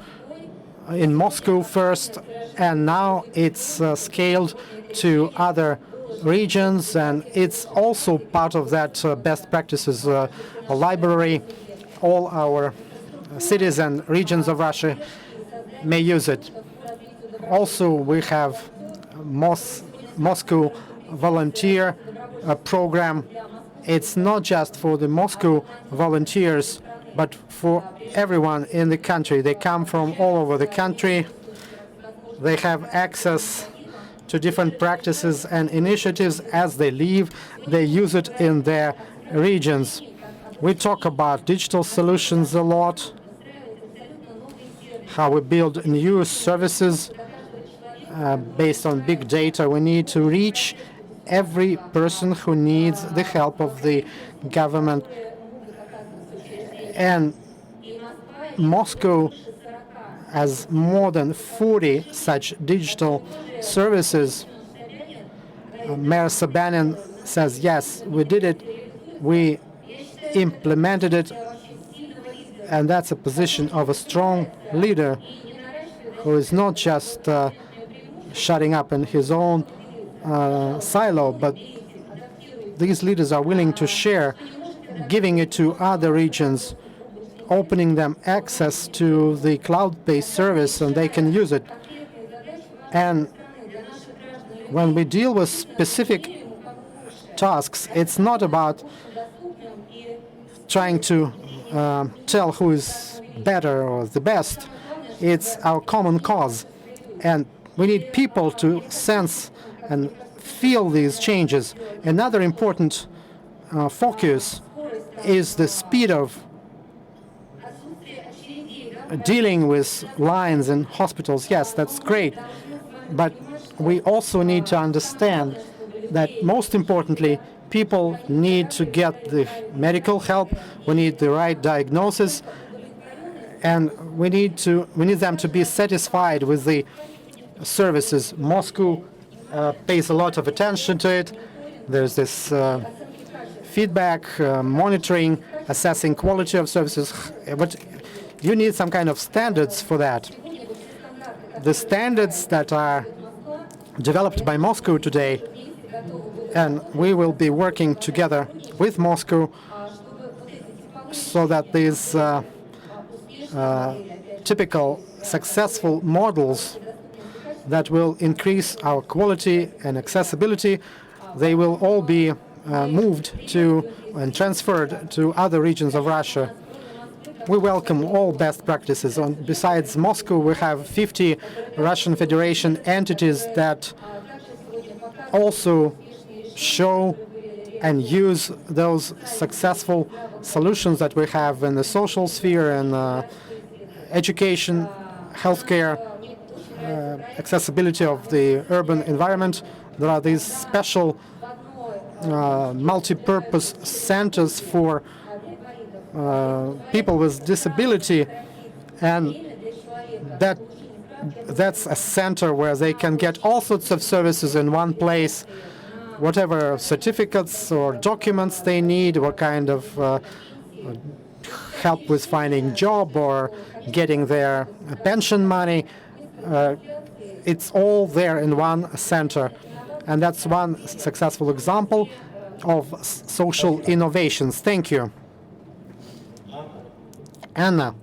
in Moscow first, and now it's scaled to other regions, and it's also part of that best practices library. All our cities and regions of Russia may use it. Also, we have Moscow volunteer program. It's not just for the Moscow volunteers, but for everyone in the country. They come from all over the country. They have access to different practices and initiatives as they leave. They use it in their regions. We talk about digital solutions a lot, how we build new services based on big data. We need to reach every person who needs the help of the government. And Moscow has more than 40 such digital services. Mayor Sobyanin says, yes, we did it, we implemented it, and that's a position of a strong leader who is not just shutting up in his own silo, but these leaders are willing to share, giving it to other regions, opening them access to the cloud-based service, and they can use it. And when we deal with specific tasks, it's not about trying to tell who is better or the best. It's our common cause. And we need people to sense and feel these changes. Another important focus is the speed of dealing with lines in hospitals. Yes, that's great. But we also need to understand that, most importantly, people need to get the medical help. We need the right diagnosis, and we need them to be satisfied with the services. Moscow pays a lot of attention to it. There's this feedback, monitoring, assessing quality of services, but you need some kind of standards for that. The standards that are developed by Moscow today, and we will be working together with Moscow so that these typical successful models that will increase our quality and accessibility, they will all be moved to and transferred to other regions of Russia. We welcome all best practices. Besides Moscow, we have 50 Russian Federation entities that also show and use those successful solutions that we have in the social sphere and education, healthcare, accessibility of the urban environment. There are these special multi-purpose centers for people with disability, and that's a center where they can get all sorts of services in one place, whatever certificates or documents they need, what kind of help with finding job or getting their pension money. It's all there in one center, and that's one successful example of social innovations. Thank you. Anna.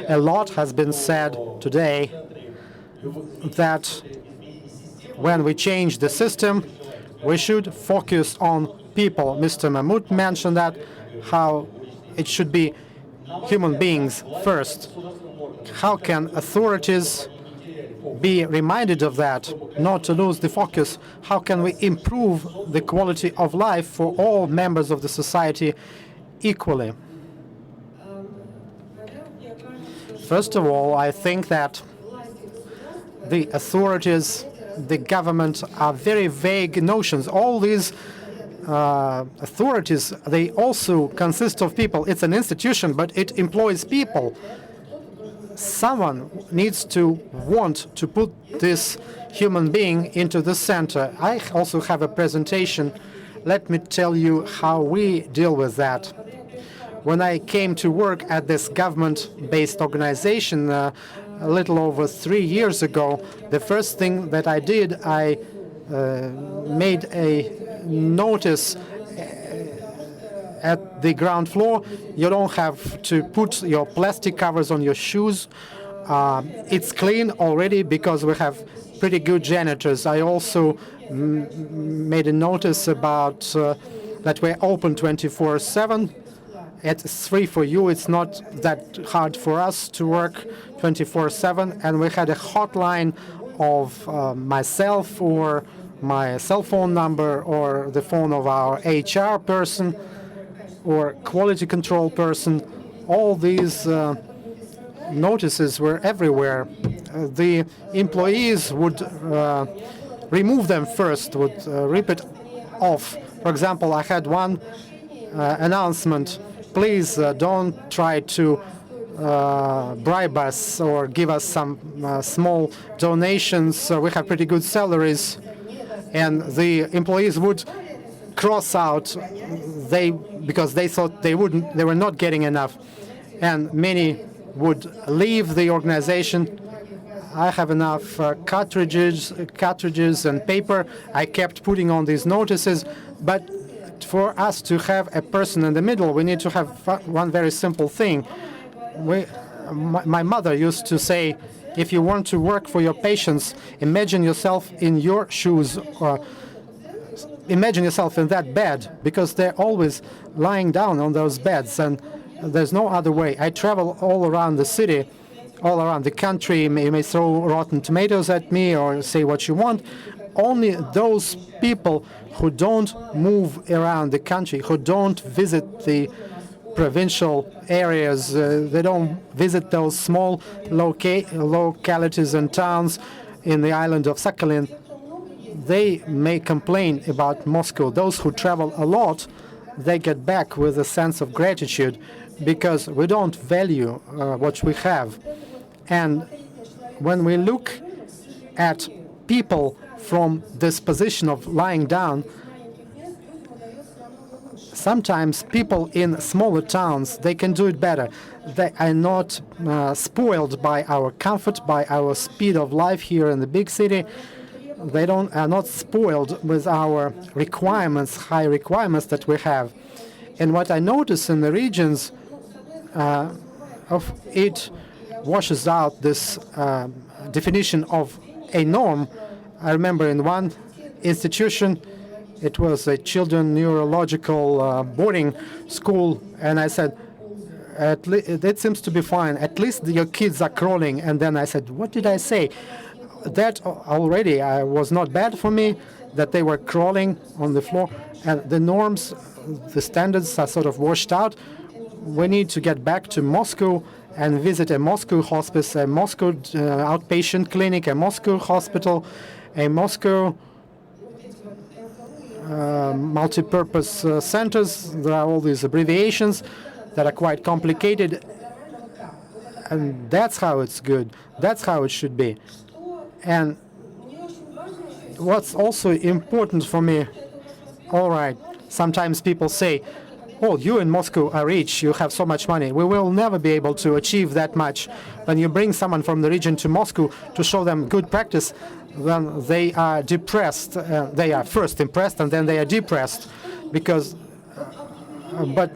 A lot has been said today that when we change the system, we should focus on people. Mr. Mahmoud mentioned that, how it should be human beings first. How can authorities be reminded of that, not to lose the focus. How can we improve the quality of life for all members of the society equally? First of all, I think that the authorities, the government are very vague notions. All these authorities, they also consist of people. It's an institution, but it employs people. Someone needs to want to put this human being into the center. I also have a presentation. Let me tell you how we deal with that. When I came to work at this government-based organization a little over 3 years ago, the first thing that I did, I made a notice at the ground floor. You don't have to put your plastic covers on your shoes. It's clean already because we have pretty good janitors. I also made a notice about that we're open 24/7. It's free for you. It's not that hard for us to work 24/7. And we had a hotline of myself or my cell phone number or the phone of our HR person or quality control person. All these notices were everywhere. The employees would remove them first, would rip it off. For example, I had one announcement: please don't try to bribe us or give us some small donations. We have pretty good salaries. And the employees would cross out because they thought they were not getting enough. And many would leave the organization. I have enough cartridges and paper. I kept putting on these notices. But for us to have a person in the middle, we need to have one very simple thing. My mother used to say, if you want to work for your patients, imagine yourself in your shoes, or imagine yourself in that bed, because they're always lying down on those beds, and there's no other way. I travel all around the city, all around the country. You may throw rotten tomatoes at me or say what you want. Only those people who don't move around the country, who don't visit the provincial areas, they don't visit those small localities and towns in the island of Sakhalin, they may complain about Moscow. Those who travel a lot, they get back with a sense of gratitude because we don't value what we have. And when we look at people from this position of lying down, sometimes people in smaller towns, they can do it better. They are not spoiled by our comfort, by our speed of life here in the big city. They are not spoiled with our requirements, high requirements that we have. And what I notice in the regions, it washes out this definition of a norm. I remember in one institution, it was a children neurological boarding school, and I said, that seems to be fine. At least your kids are crawling. And then I said, what did I say? That already was not bad for me, that they were crawling on the floor. And the norms, the standards are sort of washed out. We need to get back to Moscow and visit a Moscow hospice, a Moscow outpatient clinic, a Moscow hospital, a Moscow multi-purpose centers. There are all these abbreviations that are quite complicated, and that's how it's good. That's how it should be. And what's also important for me, all right, sometimes people say, oh, you in Moscow are rich, you have so much money. We will never be able to achieve that much. When you bring someone from the region to Moscow to show them good practice, then they are depressed. They are first impressed and then they are depressed. Because, but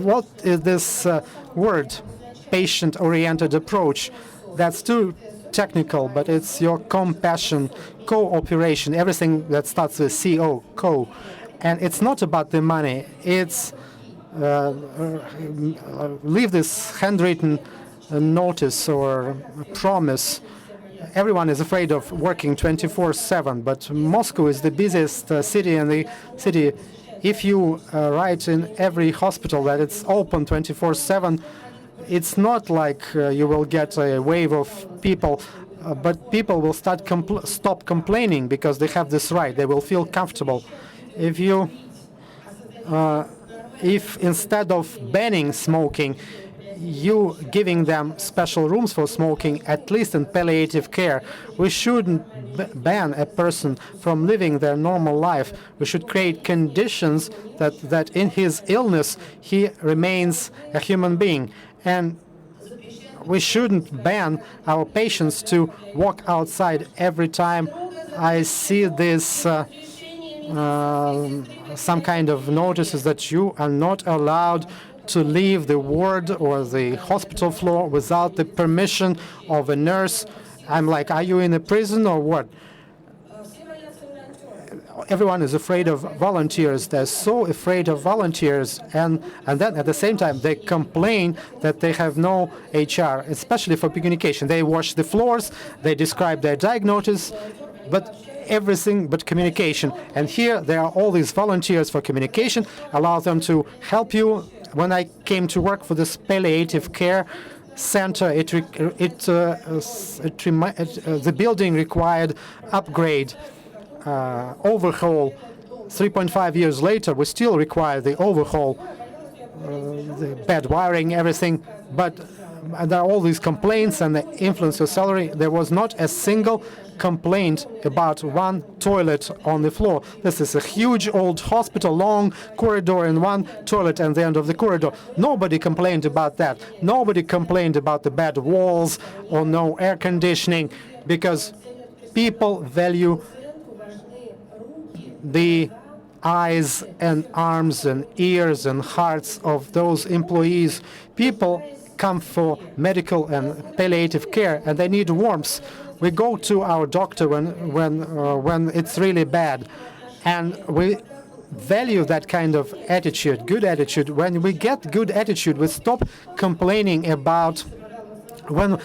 what is this word, patient-oriented approach? That's too technical, but it's your compassion, cooperation, everything that starts with CO, co. And it's not about the money. It's leave this handwritten notice or promise. Everyone is afraid of working 24/7, but Moscow is the busiest city in the city. If you write in every hospital that it's open 24/7, it's not like you will get a wave of people, but people will stop complaining because they have this right. They will feel comfortable. If instead of banning smoking, you giving them special rooms for smoking, at least in palliative care, we shouldn't ban a person from living their normal life. We should create conditions that in his illness he remains a human being. And we shouldn't ban our patients to walk outside every time I see this some kind of notices that you are not allowed to leave the ward or the hospital floor without the permission of a nurse. I'm like, are you in a prison or what? Everyone is afraid of volunteers. They're so afraid of volunteers, and then at the same time they complain that they have no HR, especially for communication. They wash the floors, they describe their diagnosis, but everything but communication. And here there are all these volunteers for communication, allow them to help you. When I came to work for this palliative care center, the building required upgrade, overhaul. 3.5 years later, we still require the overhaul, the bad wiring, everything. But there are all these complaints and the influence of salary. There was not a single complaint about one toilet on the floor. This is a huge old hospital, long corridor and one toilet at the end of the corridor. Nobody complained about that. Nobody complained about the bad walls or no air conditioning, because people value the eyes and arms and ears and hearts of those employees. People come for medical and palliative care, and they need warmth. We go to our doctor when it's really bad, and we value that kind of attitude, good attitude. When we get good attitude, we stop complaining about. When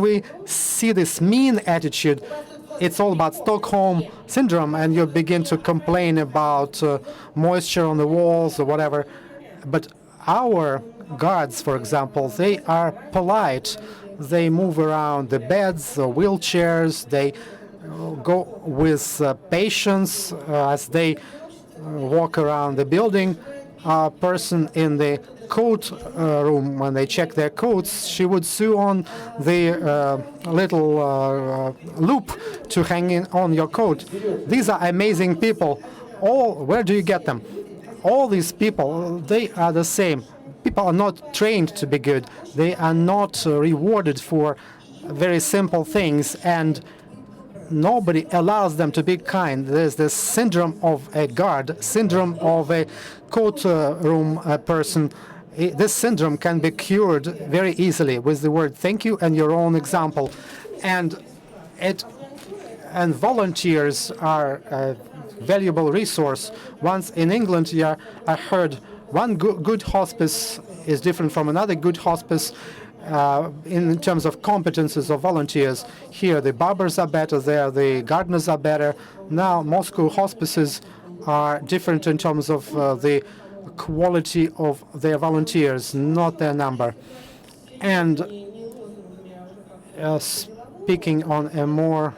we see this mean attitude, it's all about Stockholm syndrome, and you begin to complain about moisture on the walls or whatever. But our guards, for example, they are polite. They move around the beds, the wheelchairs. They go with patients as they walk around the building. A person in the coat room, when they check their coats, she would sew on the little loop to hang in on your coat. These are amazing people. Where do you get them? All these people, they are the same. People are not trained to be good. They are not rewarded for very simple things, and nobody allows them to be kind. There's this syndrome of a guard, syndrome of a coat room person. This syndrome can be cured very easily with the word thank you and your own example. And volunteers are a valuable resource. Once in England, I heard one good hospice is different from another good hospice in terms of competences of volunteers. Here, the barbers are better, there the gardeners are better. Now, Moscow hospices are different in terms of the quality of their volunteers, not their number. And speaking on a more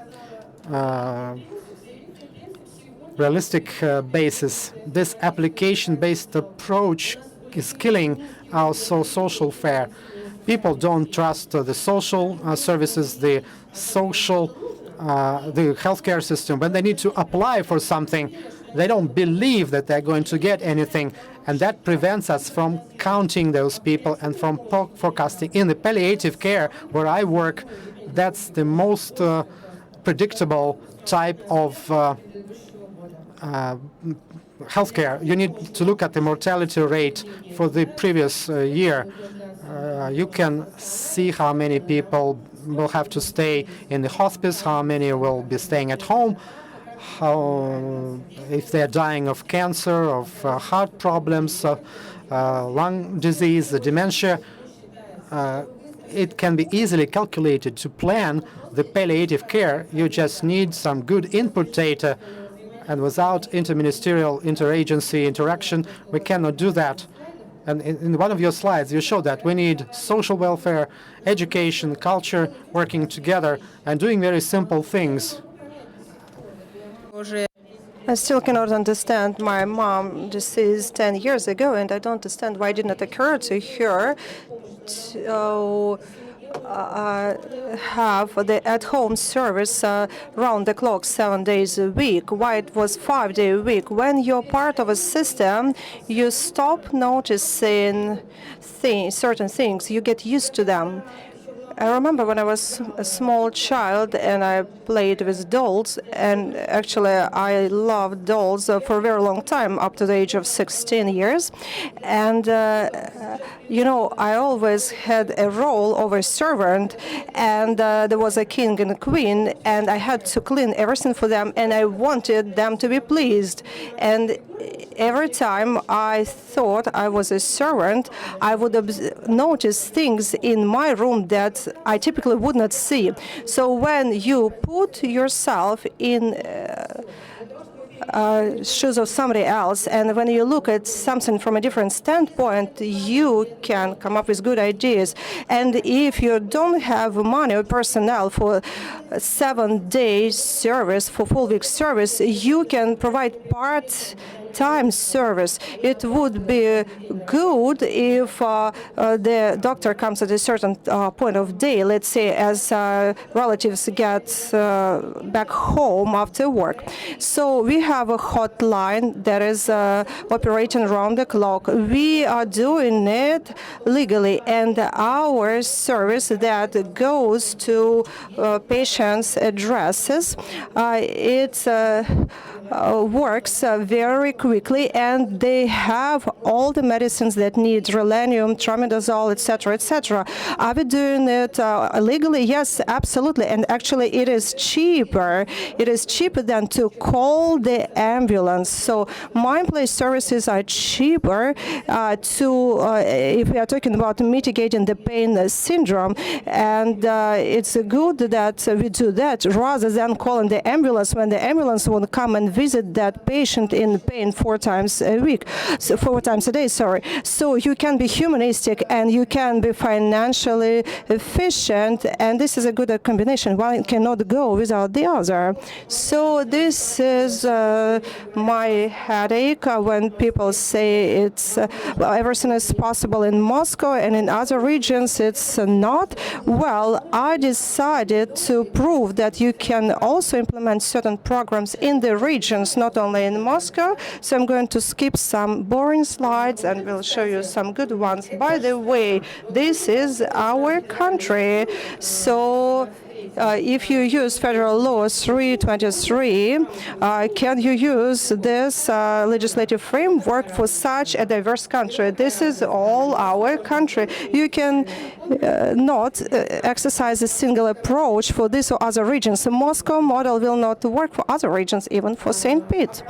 realistic basis, this application-based approach is killing our social fare. People don't trust the social services, the healthcare system. When they need to apply for something, they don't believe that they're going to get anything, and that prevents us from counting those people and from forecasting. In the palliative care where I work, that's the most predictable type of healthcare. You need to look at the mortality rate for the previous year. You can see how many people will have to stay in the hospice, how many will be staying at home, if they're dying of cancer, of heart problems, lung disease, dementia. it can be easily calculated to plan the palliative care. You just need some good input data, and without interministerial, interagency interaction, we cannot do that. And in one of your slides, you showed that we need social welfare, education, culture, working together, and doing very simple things. I still cannot understand. My mom deceased 10 years ago, and I don't understand why it did not occur to her to have the at-home service round the clock 7 days a week. Why it was 5 days a week? When you're part of a system, you stop noticing certain things. You get used to them. I remember when I was a small child and I played with dolls, and actually I loved dolls for a very long time, up to the age of 16 years. And you know, I always had a role of a servant, and there was a king and a queen, and I had to clean everything for them, and I wanted them to be pleased. And every time I thought I was a servant, I would notice things in my room that I typically would not see. So when you put yourself in shoes of somebody else, and when you look at something from a different standpoint, you can come up with good ideas. And if you don't have money or personnel for 7 days service, for full week service, you can provide part-time service. It would be good if the doctor comes at a certain point of day, let's say as relatives get back home after work. So we have a hotline that is operating around the clock. We are doing it legally, and our service that goes to patients' addresses, it works very quickly, and they have all the medicines that need relanium, trimodazole, etc., etc. Are we doing it legally? Yes, absolutely. And actually, it is cheaper. It is cheaper than to call the ambulance. So mind-place services are cheaper if we are talking about mitigating the pain syndrome. And it's good that we do that rather than calling the ambulance when the ambulance will come and visit that patient in pain 4 times a week, so 4 times a day, sorry. So you can be humanistic and you can be financially efficient, and this is a good combination. One cannot go without the other. So this is my headache when people say it's well, everything is possible in Moscow and in other regions it's not. Well, I decided to prove that you can also implement certain programs in the regions, not only in Moscow. So I'm going to skip some boring slides and we'll show you some good ones. By the way, this is our country. So if you use Federal Law 323, can you use this legislative framework for such a diverse country? This is all our country. You can not exercise a single approach for this or other regions. The Moscow model will not work for other regions, even for St. Pete.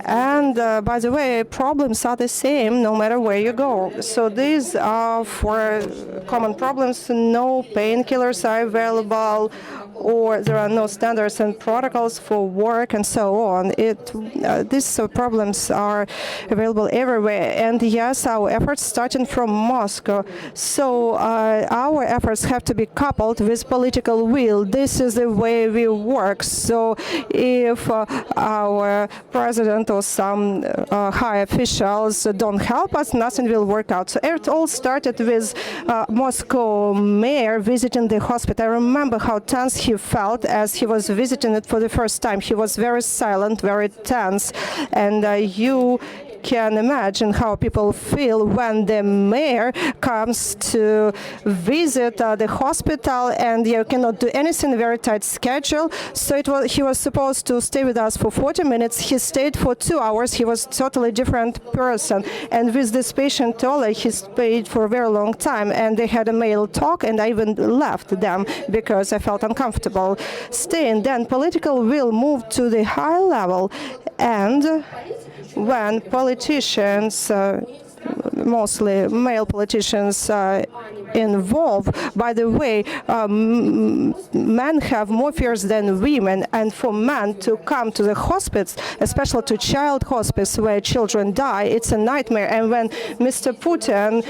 And by the way, problems are the same no matter where you go. So these are for common problems. No painkillers are available, or there are no standards and protocols for work and so on. These problems are available everywhere. And yes, our efforts starting from Moscow. So our efforts have to be coupled with political will. This is the way we work. So if our president or some high officials don't help us, nothing will work out. So it all started with Moscow mayor visiting the hospital. I remember how tense he felt as he was visiting it for the first time. He was very silent, very tense, and you can imagine how people feel when the mayor comes to visit the hospital and you cannot do anything, a very tight schedule. So he was supposed to stay with us for 40 minutes. He stayed for 2 hours. He was a totally different person. And with this patient, Ola, he stayed for a very long time. And they had a male talk, and I even left them because I felt uncomfortable staying. Then political will moved to the high level, and when politicians mostly male politicians involved. By the way, men have more fears than women, and for men to come to the hospice, especially to child hospice where children die, it's a nightmare. And when Mr. Putin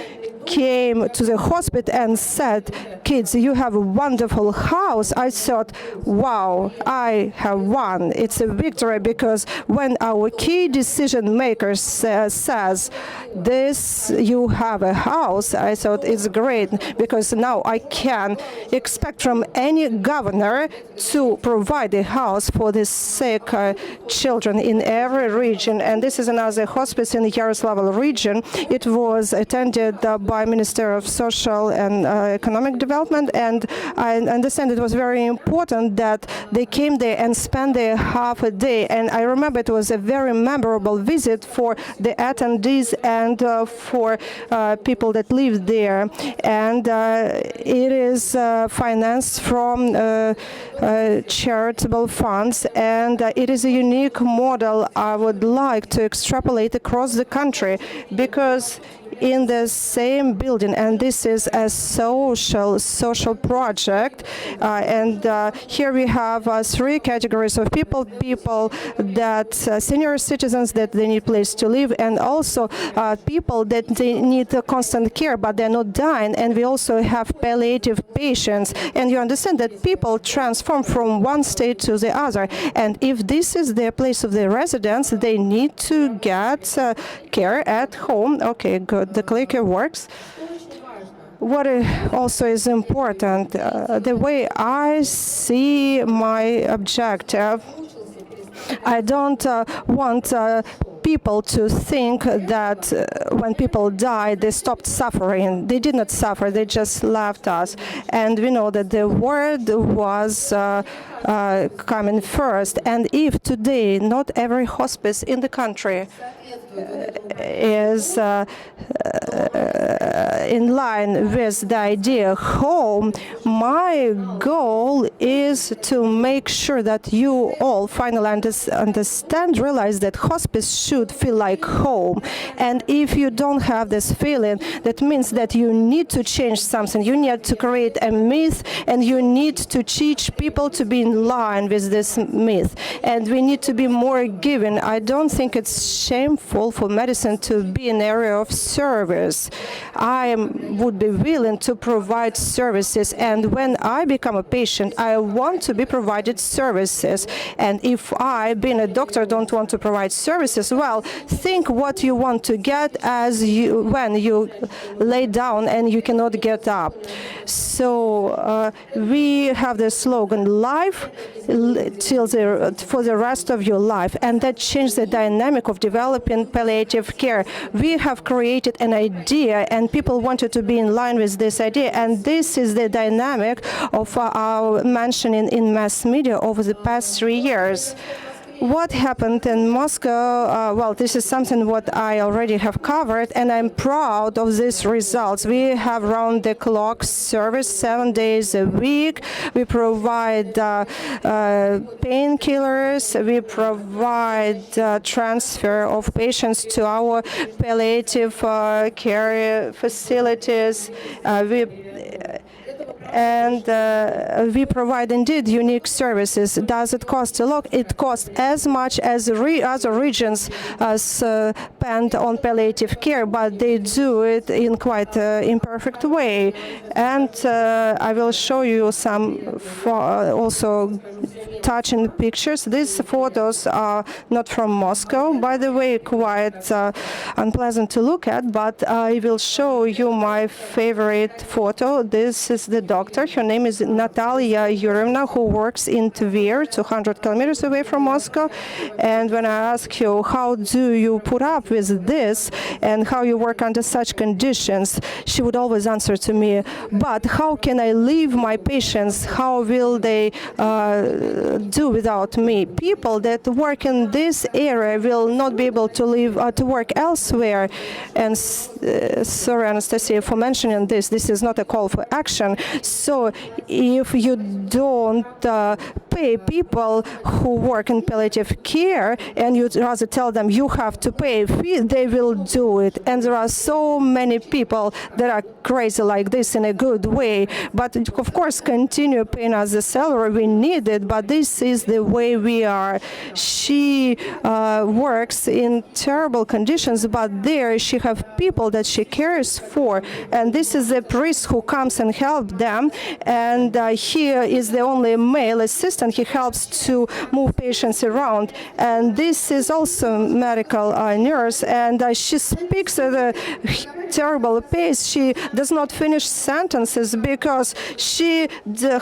came to the hospital and said, "Kids, you have a wonderful house," I thought, wow, I have won. It's a victory, because when our key decision maker says, "This, you have a house," I thought it's great, because now I can expect from any governor to provide a house for the sick children in every region. And this is another hospice in the Yaroslavl region. It was attended by Minister of Social and Economic Development, and I understand it was very important that they came there and spent there half a day. And I remember it was a very memorable visit for the attendees and for people that live there. And it is financed from charitable funds, and it is a unique model I would like to extrapolate across the country, because in the same building, and this is a social project, and here we have three categories of people that senior citizens that they need place to live, and also people that they need constant care but they're not dying, and we also have palliative patients. And you understand that people transform from one state to the other, and if this is their place of their residence, they need to get care at home. Okay, good. The clicker works. What also is important, the way I see my objective, I don't want people to think that when people died, they stopped suffering. They did not suffer, they just left us. And we know that the word was coming first. And if today not every hospice in the country is in line with the idea home, my goal is to make sure that you all finally understand, realize that hospice should feel like home. And if you don't have this feeling, that means that you need to change something. You need to create a myth, and you need to teach people to be in line with this myth. And we need to be more giving. I don't think it's shameful for medicine to be an area of service. I would be willing to provide services, and when I become a patient, I want to be provided services. And if I, being a doctor, don't want to provide services, well, think what you want to get when you lay down and you cannot get up. So we have the slogan, life for the rest of your life, and that changed the dynamic of developing palliative care. We have created an idea, and people wanted to be in line with this idea, and this is the dynamic of our mentioning in mass media over the past 3 years. What happened in Moscow? Well, this is something what I already have covered, and I'm proud of these results. We have round-the-clock service 7 days a week. We provide painkillers. We provide transfer of patients to our palliative care facilities. We provide indeed unique services. Does it cost a lot? It costs as much as other regions spend on palliative care, but they do it in quite imperfect way. And I will show you some also touching pictures. These photos are not from Moscow, by the way, quite unpleasant to look at, but I will show you my favorite photo. This is the doctor. Her name is Natalia Yurevna, who works in Tver, 200 kilometers away from Moscow. And when I ask her, how do you put up with this and how you work under such conditions, she would always answer to me, but how can I leave my patients? How will they do without me? People that work in this area will not be able to live to work elsewhere. And sorry, Anastasia, for mentioning this. This is not a call for action. So if you don't pay people who work in palliative care and you rather tell them you have to pay a fee, they will do it. And there are so many people that are crazy like this in a good way. But of course, continue paying us the salary we need it, but this is the way we are. She works in terrible conditions, but there she have people that she cares for, and this is the priest who comes and helps them, and he is the only male assistant. He helps to move patients around, and this is also medical nurse, and she speaks at a terrible pace. She does not finish sentences because she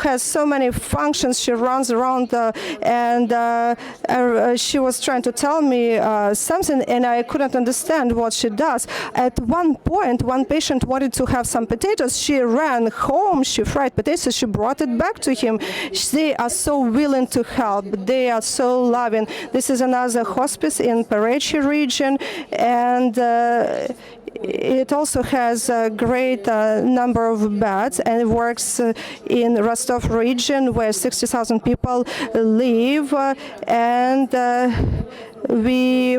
has so many functions. She runs around, and she was trying to tell me something, and I couldn't understand what she does. At one point, one patient wanted to have some potatoes. She ran home. She fried potatoes. She brought it back to him. They are so willing to help. They are so loving. This is another hospice in Perechi region, and it also has a great number of beds, and it works in Rostov region where 60,000 people live, and we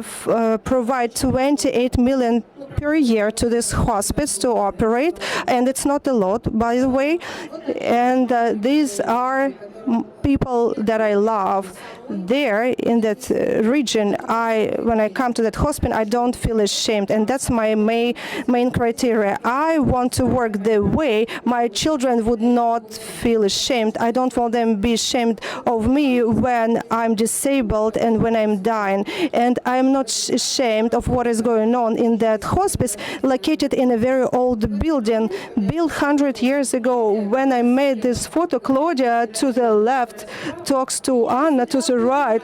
provide 28 million per year to this hospice to operate, and it's not a lot, by the way, and these are people that I love. There in that region, when I come to that hospital, I don't feel ashamed, and that's my main criteria. I want to work the way my children would not feel ashamed. I don't want them to be ashamed of me when I'm disabled and when I'm dying. And I'm not ashamed of what is going on in that hospice, located in a very old building, built 100 years ago. When I made this photo, Claudia to the left talks to Anna to the right.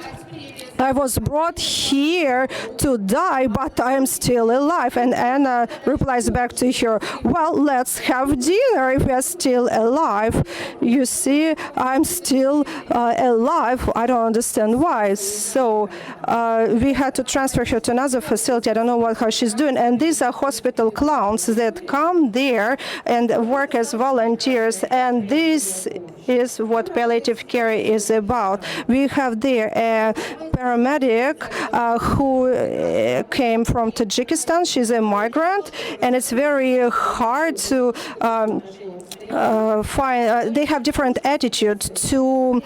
I was brought here to die, but I am still alive. And Anna replies back to her, well, let's have dinner if we are still alive. You see, I'm still alive. I don't understand why. So we had to transfer her to another facility. I don't know how she's doing. And these are hospital clowns that come there and work as volunteers. And this is what palliative care is about. We have there a paramedic who came from Tajikistan. She's a migrant, and it's very hard to find. They have different attitude to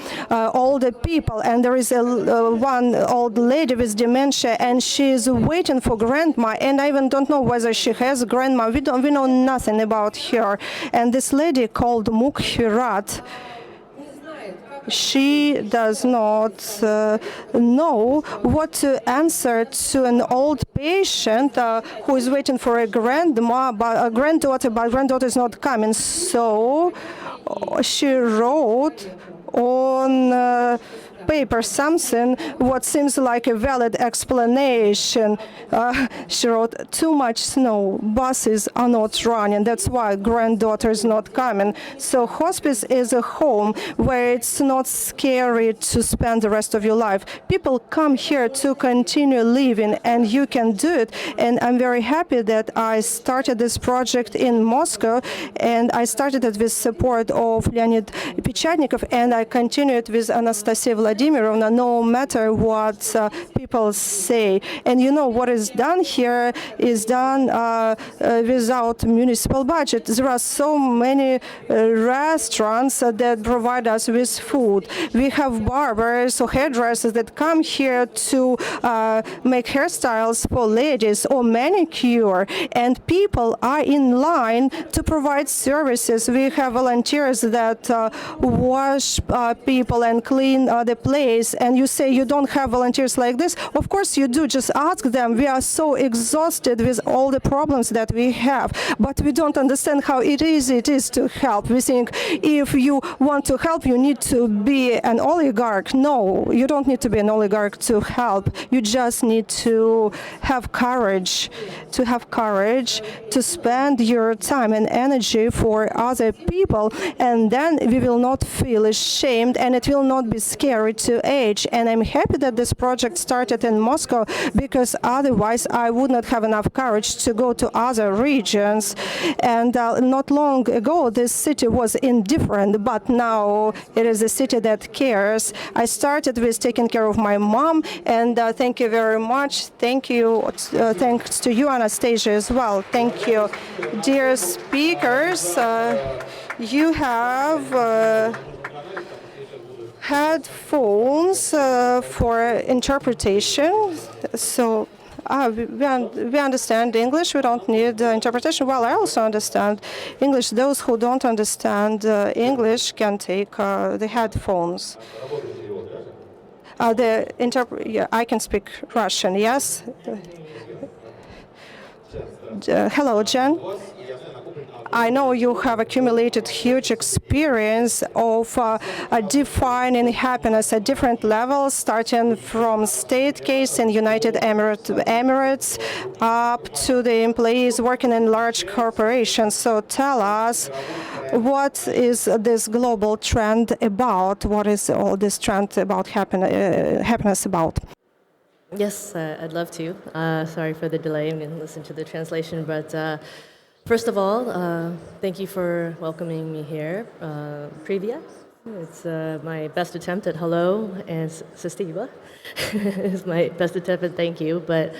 older people, and there is one old lady with dementia, and she's waiting for grandma, and I even don't know whether she has grandma. We know nothing about her. And this lady called Mukhirat, she does not know what to answer to an old patient who is waiting for a grandma, but a granddaughter, but granddaughter is not coming. So she wrote on paper something what seems like a valid explanation. She wrote, too much snow, buses are not running, that's why granddaughter is not coming. So hospice is a home where it's not scary to spend the rest of your life. People come here to continue living, and you can do it. And I'm very happy that I started this project in Moscow, and I started it with support of Leonid Pichadnikov, and I continued with Anastasia Vladimirovna, no matter what people say. And you know what is done here is done without municipal budget. There are so many restaurants that provide us with food. We have barbers or hairdressers that come here to make hairstyles for ladies or manicure, and people are in line to provide services. We have volunteers that wash people and clean the place, and you say you don't have volunteers like this. Of course you do. Just ask them. We are so exhausted with all the problems that we have, but we don't understand how easy it is to help. We think if you want to help, you need to be an oligarch. No, you don't need to be an oligarch to help. You just need to have courage, to spend your time and energy for other people, and then we will not feel ashamed, and it will not be scary necessary to age. And I'm happy that this project started in Moscow, because otherwise I would not have enough courage to go to other regions. And not long ago, this city was indifferent, but now it is a city that cares. I started with taking care of my mom, and thank you very much. Thank you. Thanks to you, Anastasia, as well. Thank you. Dear speakers, you have headphones for interpretation. So we understand English. We don't need interpretation. Well, I also understand English. Those who don't understand English can take the headphones. Yeah, I can speak Russian. Yes. Hello, Jen. I know you have accumulated huge experience of defining happiness at different levels, starting from state case in United Emirates up to the employees working in large corporations. So tell us, what is this global trend about? What is all this trend about happiness about? Yes, I'd love to. Sorry for the delay. I'm going to listen to the translation. But first of all, thank you for welcoming me here. Privia. It's my best attempt at hello, and Sestiva is my best attempt at thank you. But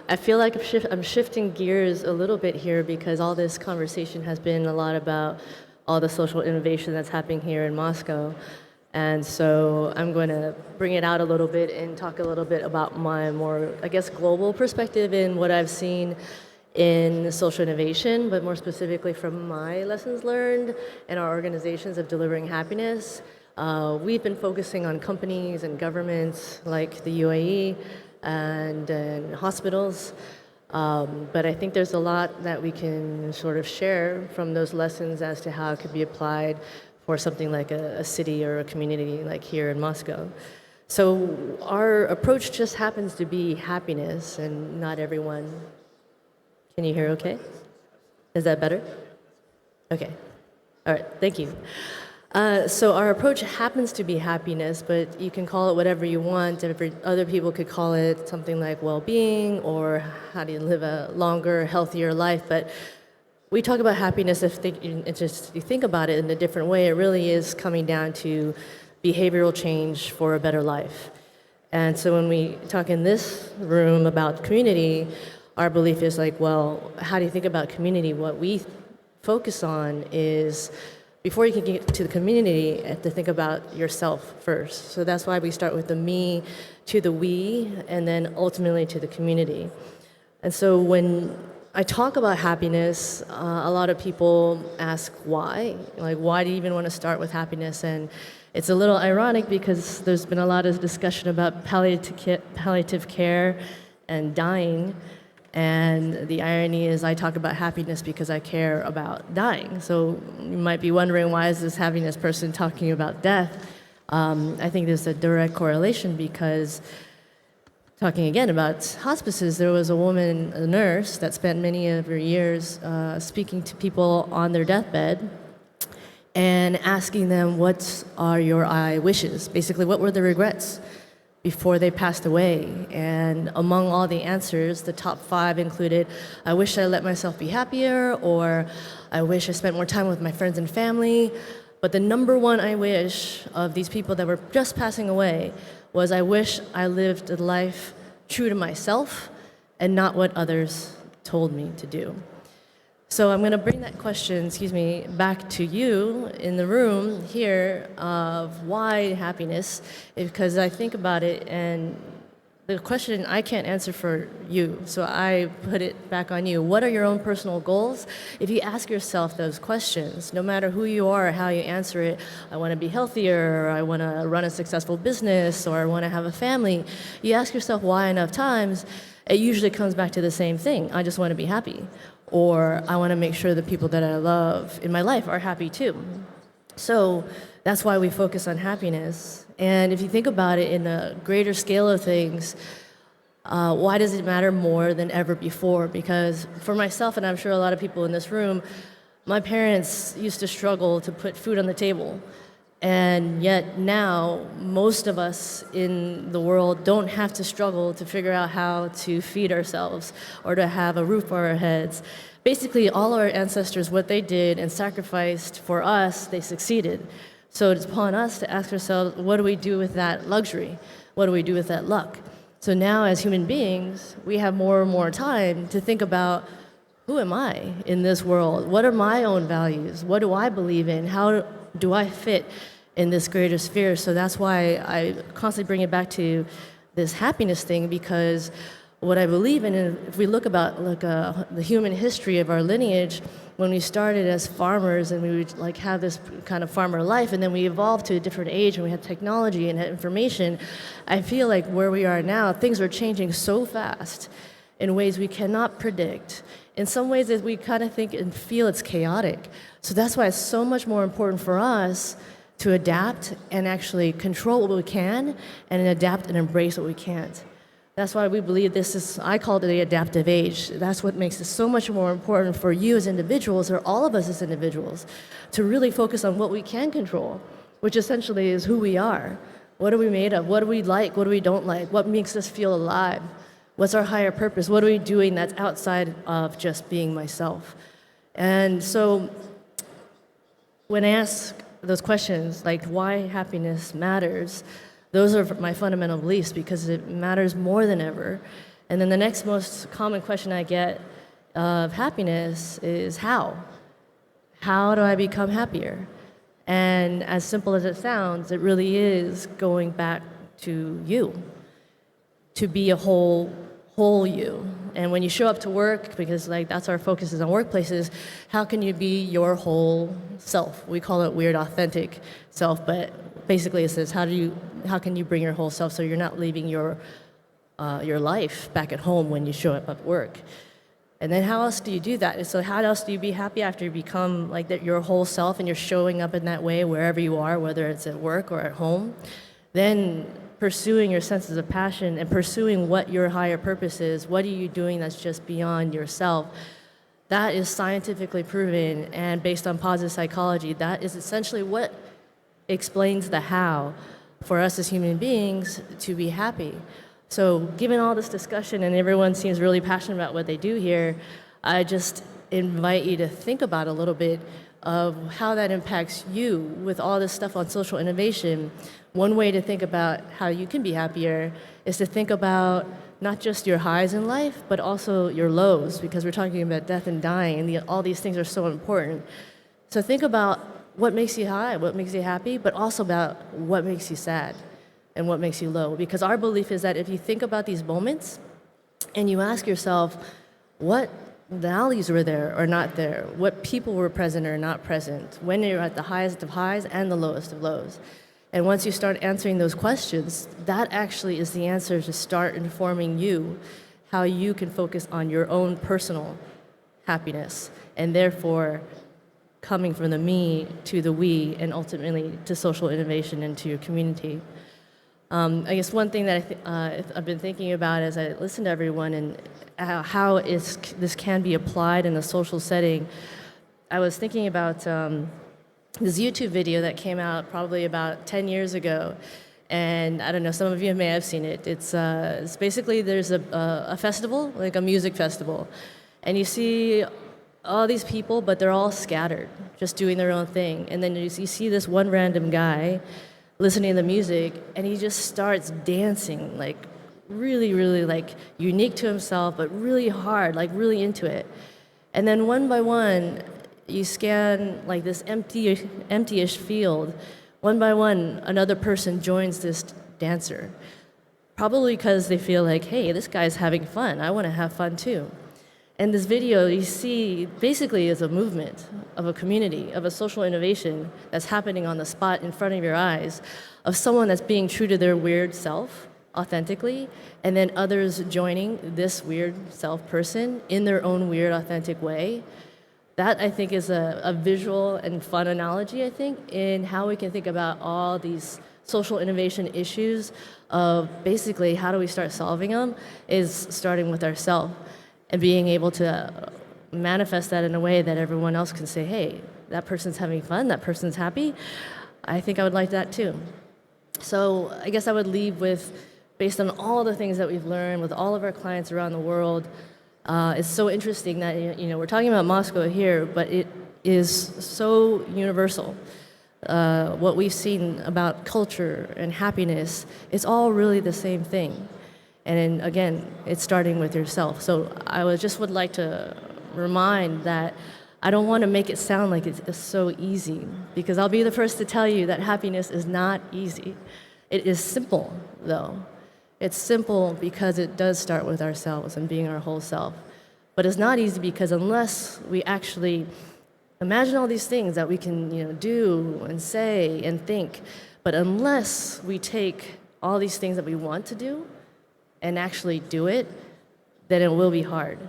I feel like I'm shifting gears a little bit here, because all this conversation has been a lot about all the social innovation that's happening here in Moscow. And so I'm going to bring it out a little bit and talk a little bit about my more, I guess, global perspective in what I've seen in social innovation, but more specifically from my lessons learned in our organizations of delivering happiness. We've been focusing on companies and governments like the UAE and hospitals. But I think there's a lot that we can sort of share from those lessons as to how it could be applied for something like a city or a community like here in Moscow. So our approach just happens to be happiness, and not everyone. Can you hear okay? Is that better? Okay. All right, thank you. So our approach happens to be happiness, but you can call it whatever you want. Other people could call it something like well-being, or how do you live a longer, healthier life. But we talk about happiness, if you think about it in a different way, it really is coming down to behavioral change for a better life. And so when we talk in this room about community, our belief is like, well, how do you think about community? What we focus on is, before you can get to the community, you have to think about yourself first. So that's why we start with the me to the we, and then ultimately to the community. And so when I talk about happiness, a lot of people ask why. Like, why do you even want to start with happiness? And it's a little ironic, because there's been a lot of discussion about palliative care and dying. And the irony is, I talk about happiness because I care about dying. So you might be wondering, why is this happiness person talking about death? I think there's a direct correlation, because talking again about hospices, there was a woman, a nurse, that spent many of her years speaking to people on their deathbed and asking them, what are your wishes? Basically, what were the regrets before they passed away? And among all the answers, the top 5 included, I wish I let myself be happier, or I wish I spent more time with my friends and family. But the number one I wish of these people that were just passing away was, I wish I lived a life true to myself and not what others told me to do. So I'm going to bring that question, back to you in the room here, of why happiness, because I think about it, and the question I can't answer for you, so I put it back on you. What are your own personal goals? If you ask yourself those questions, no matter who you are or how you answer it, I want to be healthier, or I want to run a successful business, or I want to have a family, you ask yourself why enough times, it usually comes back to the same thing. I just want to be happy. Or I want to make sure the people that I love in my life are happy too. So that's why we focus on happiness. And if you think about it in a greater scale of things, why does it matter more than ever before? Because for myself, and I'm sure a lot of people in this room, my parents used to struggle to put food on the table. And yet now, most of us in the world don't have to struggle to figure out how to feed ourselves or to have a roof over our heads. Basically, all our ancestors, what they did and sacrificed for us, they succeeded. So it's upon us to ask ourselves, what do we do with that luxury? What do we do with that luck? So now, as human beings, we have more and more time to think about, who am I in this world? What are my own values? What do I believe in? How do I fit in this greater sphere? So that's why I constantly bring it back to this happiness thing, because what I believe in, and if we look about the human history of our lineage, when we started as farmers and we would like have this kind of farmer life, and then we evolved to a different age and we had technology and had information, I feel like where we are now, things are changing so fast in ways we cannot predict. In some ways that we kind of think and feel it's chaotic. So that's why it's so much more important for us to adapt and actually control what we can and adapt and embrace what we can't. That's why we believe this is, I call it the adaptive age. That's what makes it so much more important for you as individuals, or all of us as individuals, to really focus on what we can control, which essentially is who we are. What are we made of? What do we like? What do we don't like? What makes us feel alive? What's our higher purpose? What are we doing that's outside of just being myself? And so when I ask those questions, like why happiness matters, those are my fundamental beliefs, because it matters more than ever. And then the next most common question I get of happiness is how? How do I become happier? And as simple as it sounds, it really is going back to you, to be a whole you. And when you show up to work, because like that's our focus is on workplaces, how can you be your whole self? We call it weird authentic self, but basically it says how can you bring your whole self so you're not leaving your life back at home when you show up at work. And then how else do you do that? So how else do you be happy after you become like that, your whole self, and you're showing up in that way wherever you are, whether it's at work or at home? Then pursuing your senses of passion and pursuing what your higher purpose is. What are you doing that's just beyond yourself? That is scientifically proven, and based on positive psychology, that is essentially what explains the how for us as human beings to be happy. So given all this discussion, and everyone seems really passionate about what they do here, I just invite you to think about a little bit of how that impacts you with all this stuff on social innovation. One way to think about how you can be happier is to think about not just your highs in life, but also your lows, because we're talking about death and dying, and all these things are so important. So think about what makes you high, what makes you happy, but also about what makes you sad and what makes you low. Because our belief is that if you think about these moments and you ask yourself what values were there or not there, what people were present or not present, when you're at the highest of highs and the lowest of lows. And once you start answering those questions, that actually is the answer to start informing you how you can focus on your own personal happiness, and therefore coming from the me to the we, and ultimately to social innovation and to your community. I guess one thing that I've been thinking about as I listen to everyone and how this can be applied in a social setting, I was thinking about this YouTube video that came out probably about 10 years ago. And I don't know, some of you may have seen it. It's basically, there's a festival, like a music festival. And you see all these people, but they're all scattered, just doing their own thing. And then you see this one random guy listening to the music, and he just starts dancing, like really, really like unique to himself, but really hard, like really into it. And then one by one, you scan like this empty-ish field. One by one, another person joins this dancer, probably because they feel like, hey, this guy's having fun. I want to have fun too. And this video you see basically is a movement of a community, of a social innovation that's happening on the spot in front of your eyes, of someone that's being true to their weird self authentically, and then others joining this weird self person in their own weird authentic way. That, I think, is a visual and fun analogy, I think, in how we can think about all these social innovation issues of basically how do we start solving them is starting with ourselves and being able to manifest that in a way that everyone else can say, hey, that person's having fun, that person's happy. I think I would like that too. So I guess I would leave with, based on all the things that we've learned with all of our clients around the world, it's so interesting that we're talking about Moscow here, but it is so universal. What we've seen about culture and happiness, it's all really the same thing. And again, it's starting with yourself. So would like to remind that I don't want to make it sound like it's so easy, because I'll be the first to tell you that happiness is not easy. It is simple, though. It's simple because it does start with ourselves and being our whole self. But it's not easy because unless we actually imagine all these things that we can do and say and think, but unless we take all these things that we want to do and actually do it, then it will be hard.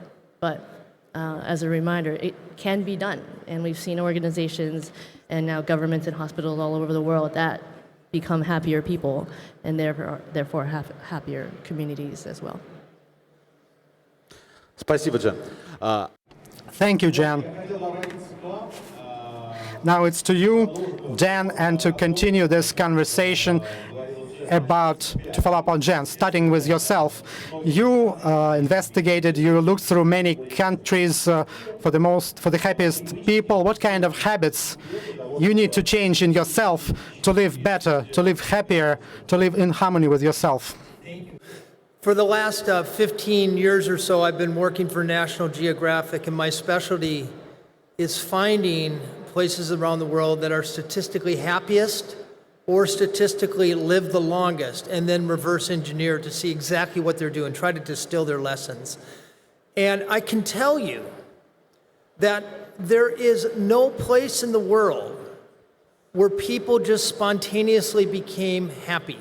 But as a reminder, it can be done. And we've seen organizations and now governments and hospitals all over the world that become happier people and therefore have happier communities as well. Спасибо, Jen. Thank you, Jan. Now it's to you, Jan, and to continue this conversation to follow up on Jan, starting with yourself. You investigated, you looked through many countries for the happiest people. What kind of habits you need to change in yourself to live better, to live happier, to live in harmony with yourself? For the last 15 years or so, I've been working for National Geographic, and my specialty is finding places around the world that are statistically happiest or statistically live the longest, and then reverse engineer to see exactly what they're doing, try to distill their lessons. And I can tell you that there is no place in the world where people just spontaneously became happy.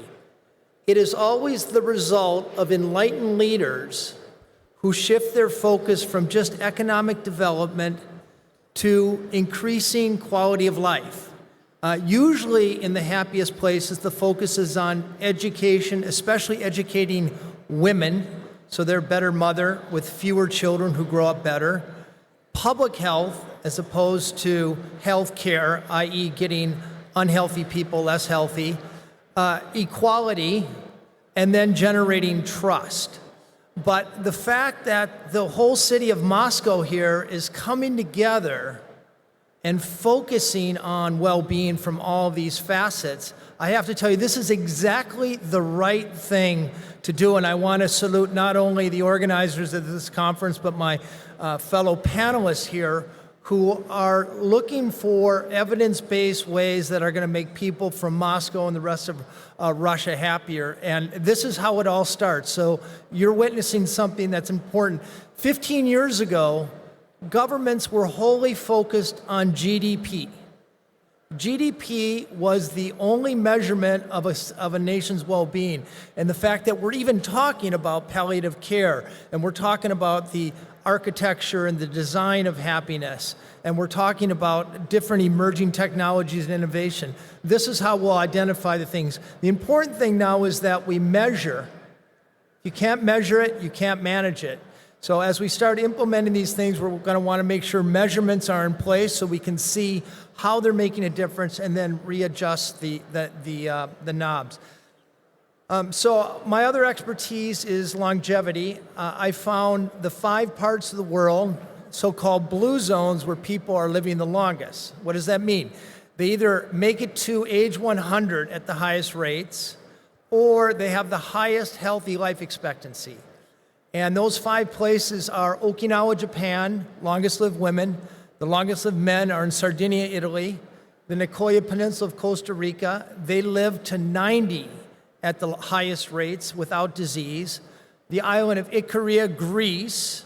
It is always the result of enlightened leaders who shift their focus from just economic development to increasing quality of life. Usually in the happiest places, the focus is on education, especially educating women, so they're a better mother with fewer children who grow up better. Public health, as opposed to health care, i.e. getting unhealthy people less healthy. Equality, and then generating trust. But the fact that the whole city of Moscow here is coming together and focusing on well-being from all these facets, I have to tell you, this is exactly the right thing to do. And I want to salute not only the organizers of this conference, but my fellow panelists here who are looking for evidence-based ways that are going to make people from Moscow and the rest of Russia happier. And this is how it all starts. So you're witnessing something that's important. 15 years ago, governments were wholly focused on GDP. GDP was the only measurement of a nation's well-being. And the fact that we're even talking about palliative care, and we're talking about the architecture and the design of happiness, and we're talking about different emerging technologies and innovation. This is how we'll identify the things. The important thing now is that we measure. You can't measure it, you can't manage it. So as we start implementing these things, we're going to want to make sure measurements are in place so we can see how they're making a difference and then readjust the knobs. So my other expertise is longevity. I found the 5 parts of the world, so-called blue zones, where people are living the longest. What does that mean? They either make it to age 100 at the highest rates, or they have the highest healthy life expectancy. And those 5 places are Okinawa, Japan, longest lived women. The longest lived men are in Sardinia, Italy. The Nicoya Peninsula of Costa Rica, they live to 90 at the highest rates without disease. The island of Ikaria, Greece,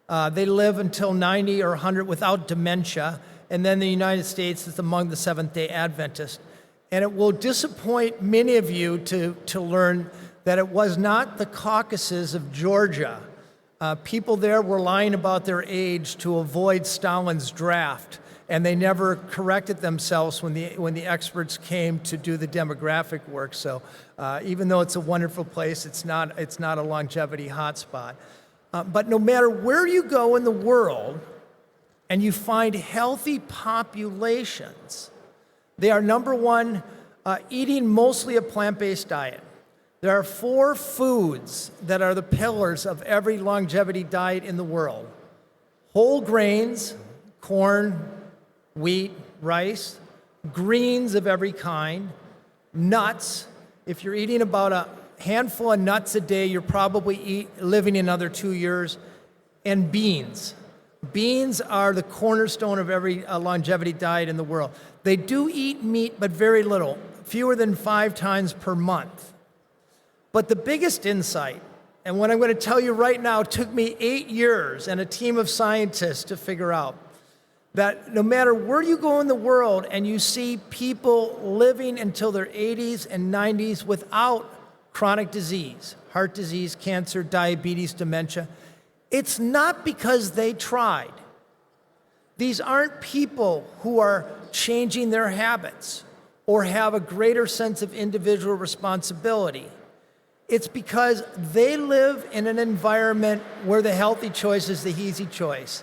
they live until 90 or 100 without dementia. And then the United States is among the Seventh-day Adventists. And it will disappoint many of you to learn that it was not the Caucasus of Georgia. People there were lying about their age to avoid Stalin's draft, and they never corrected themselves when the experts came to do the demographic work. So even though it's a wonderful place, it's not a longevity hotspot. But no matter where you go in the world and you find healthy populations, They are number one, eating mostly a plant-based diet. There are 4 foods that are the pillars of every longevity diet in the world. Whole grains, corn, wheat, rice, greens of every kind, nuts. If you're eating about a handful of nuts a day, you're probably living another 2 years, and beans. Beans are the cornerstone of every longevity diet in the world. They do eat meat, but very little, fewer than 5 times per month. But the biggest insight, and what I'm going to tell you right now, took me 8 years and a team of scientists to figure out, that no matter where you go in the world and you see people living until their 80s and 90s without chronic disease, heart disease, cancer, diabetes, dementia, it's not because they tried. These aren't people who are changing their habits or have a greater sense of individual responsibility. It's because they live in an environment where the healthy choice is the easy choice.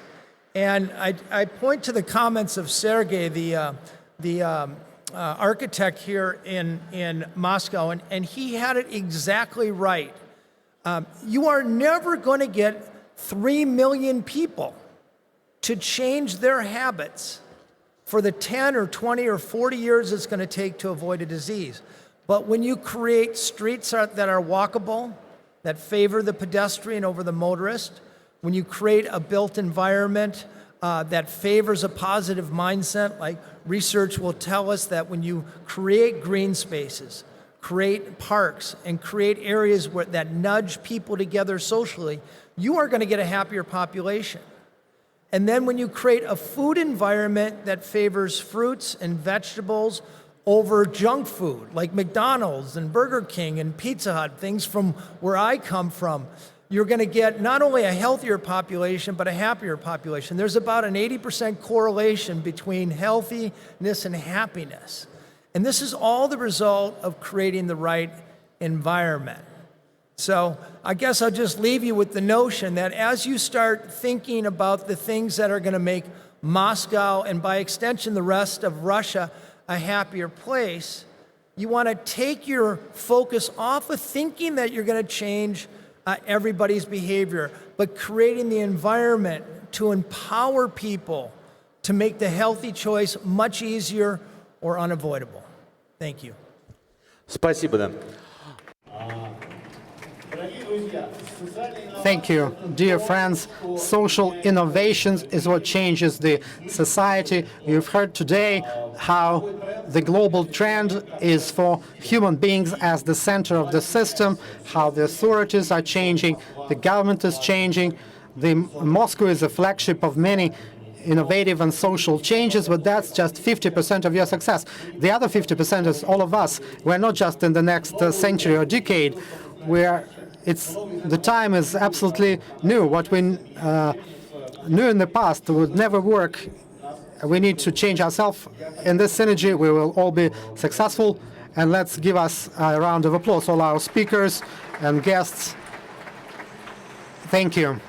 And I point to the comments of Sergey, the architect here in Moscow, and he had it exactly right. You are never going to get 3 million people to change their habits for the 10 or 20 or 40 years it's going to take to avoid a disease. But when you create streets that are walkable, that favor the pedestrian over the motorist, when you create a built environment that favors a positive mindset, like research will tell us that when you create green spaces, create parks, and create areas that nudge people together socially, you are going to get a happier population. And then when you create a food environment that favors fruits and vegetables over junk food, like McDonald's and Burger King and Pizza Hut, things from where I come from, you're going to get not only a healthier population, but a happier population. There's about an 80% correlation between healthiness and happiness. And this is all the result of creating the right environment. So I guess I'll just leave you with the notion that as you start thinking about the things that are going to make Moscow, and by extension the rest of Russia, a happier place, you want to take your focus off of thinking that you're going to change everybody's behavior, but creating the environment to empower people to make the healthy choice much easier or unavoidable. Thank you. Спасибо, да. Thank you. Dear friends, social innovations is what changes the society. You've heard today how the global trend is for human beings as the center of the system, how the authorities are changing, the government is changing. Moscow is a flagship of many innovative and social changes, but that's just 50% of your success. The other 50% is all of us. We're not just in the next century or decade. The time is absolutely new. What we knew in the past would never work. We need to change ourselves. In this synergy, we will all be successful. And let's give us a round of applause, all our speakers and guests. Thank you.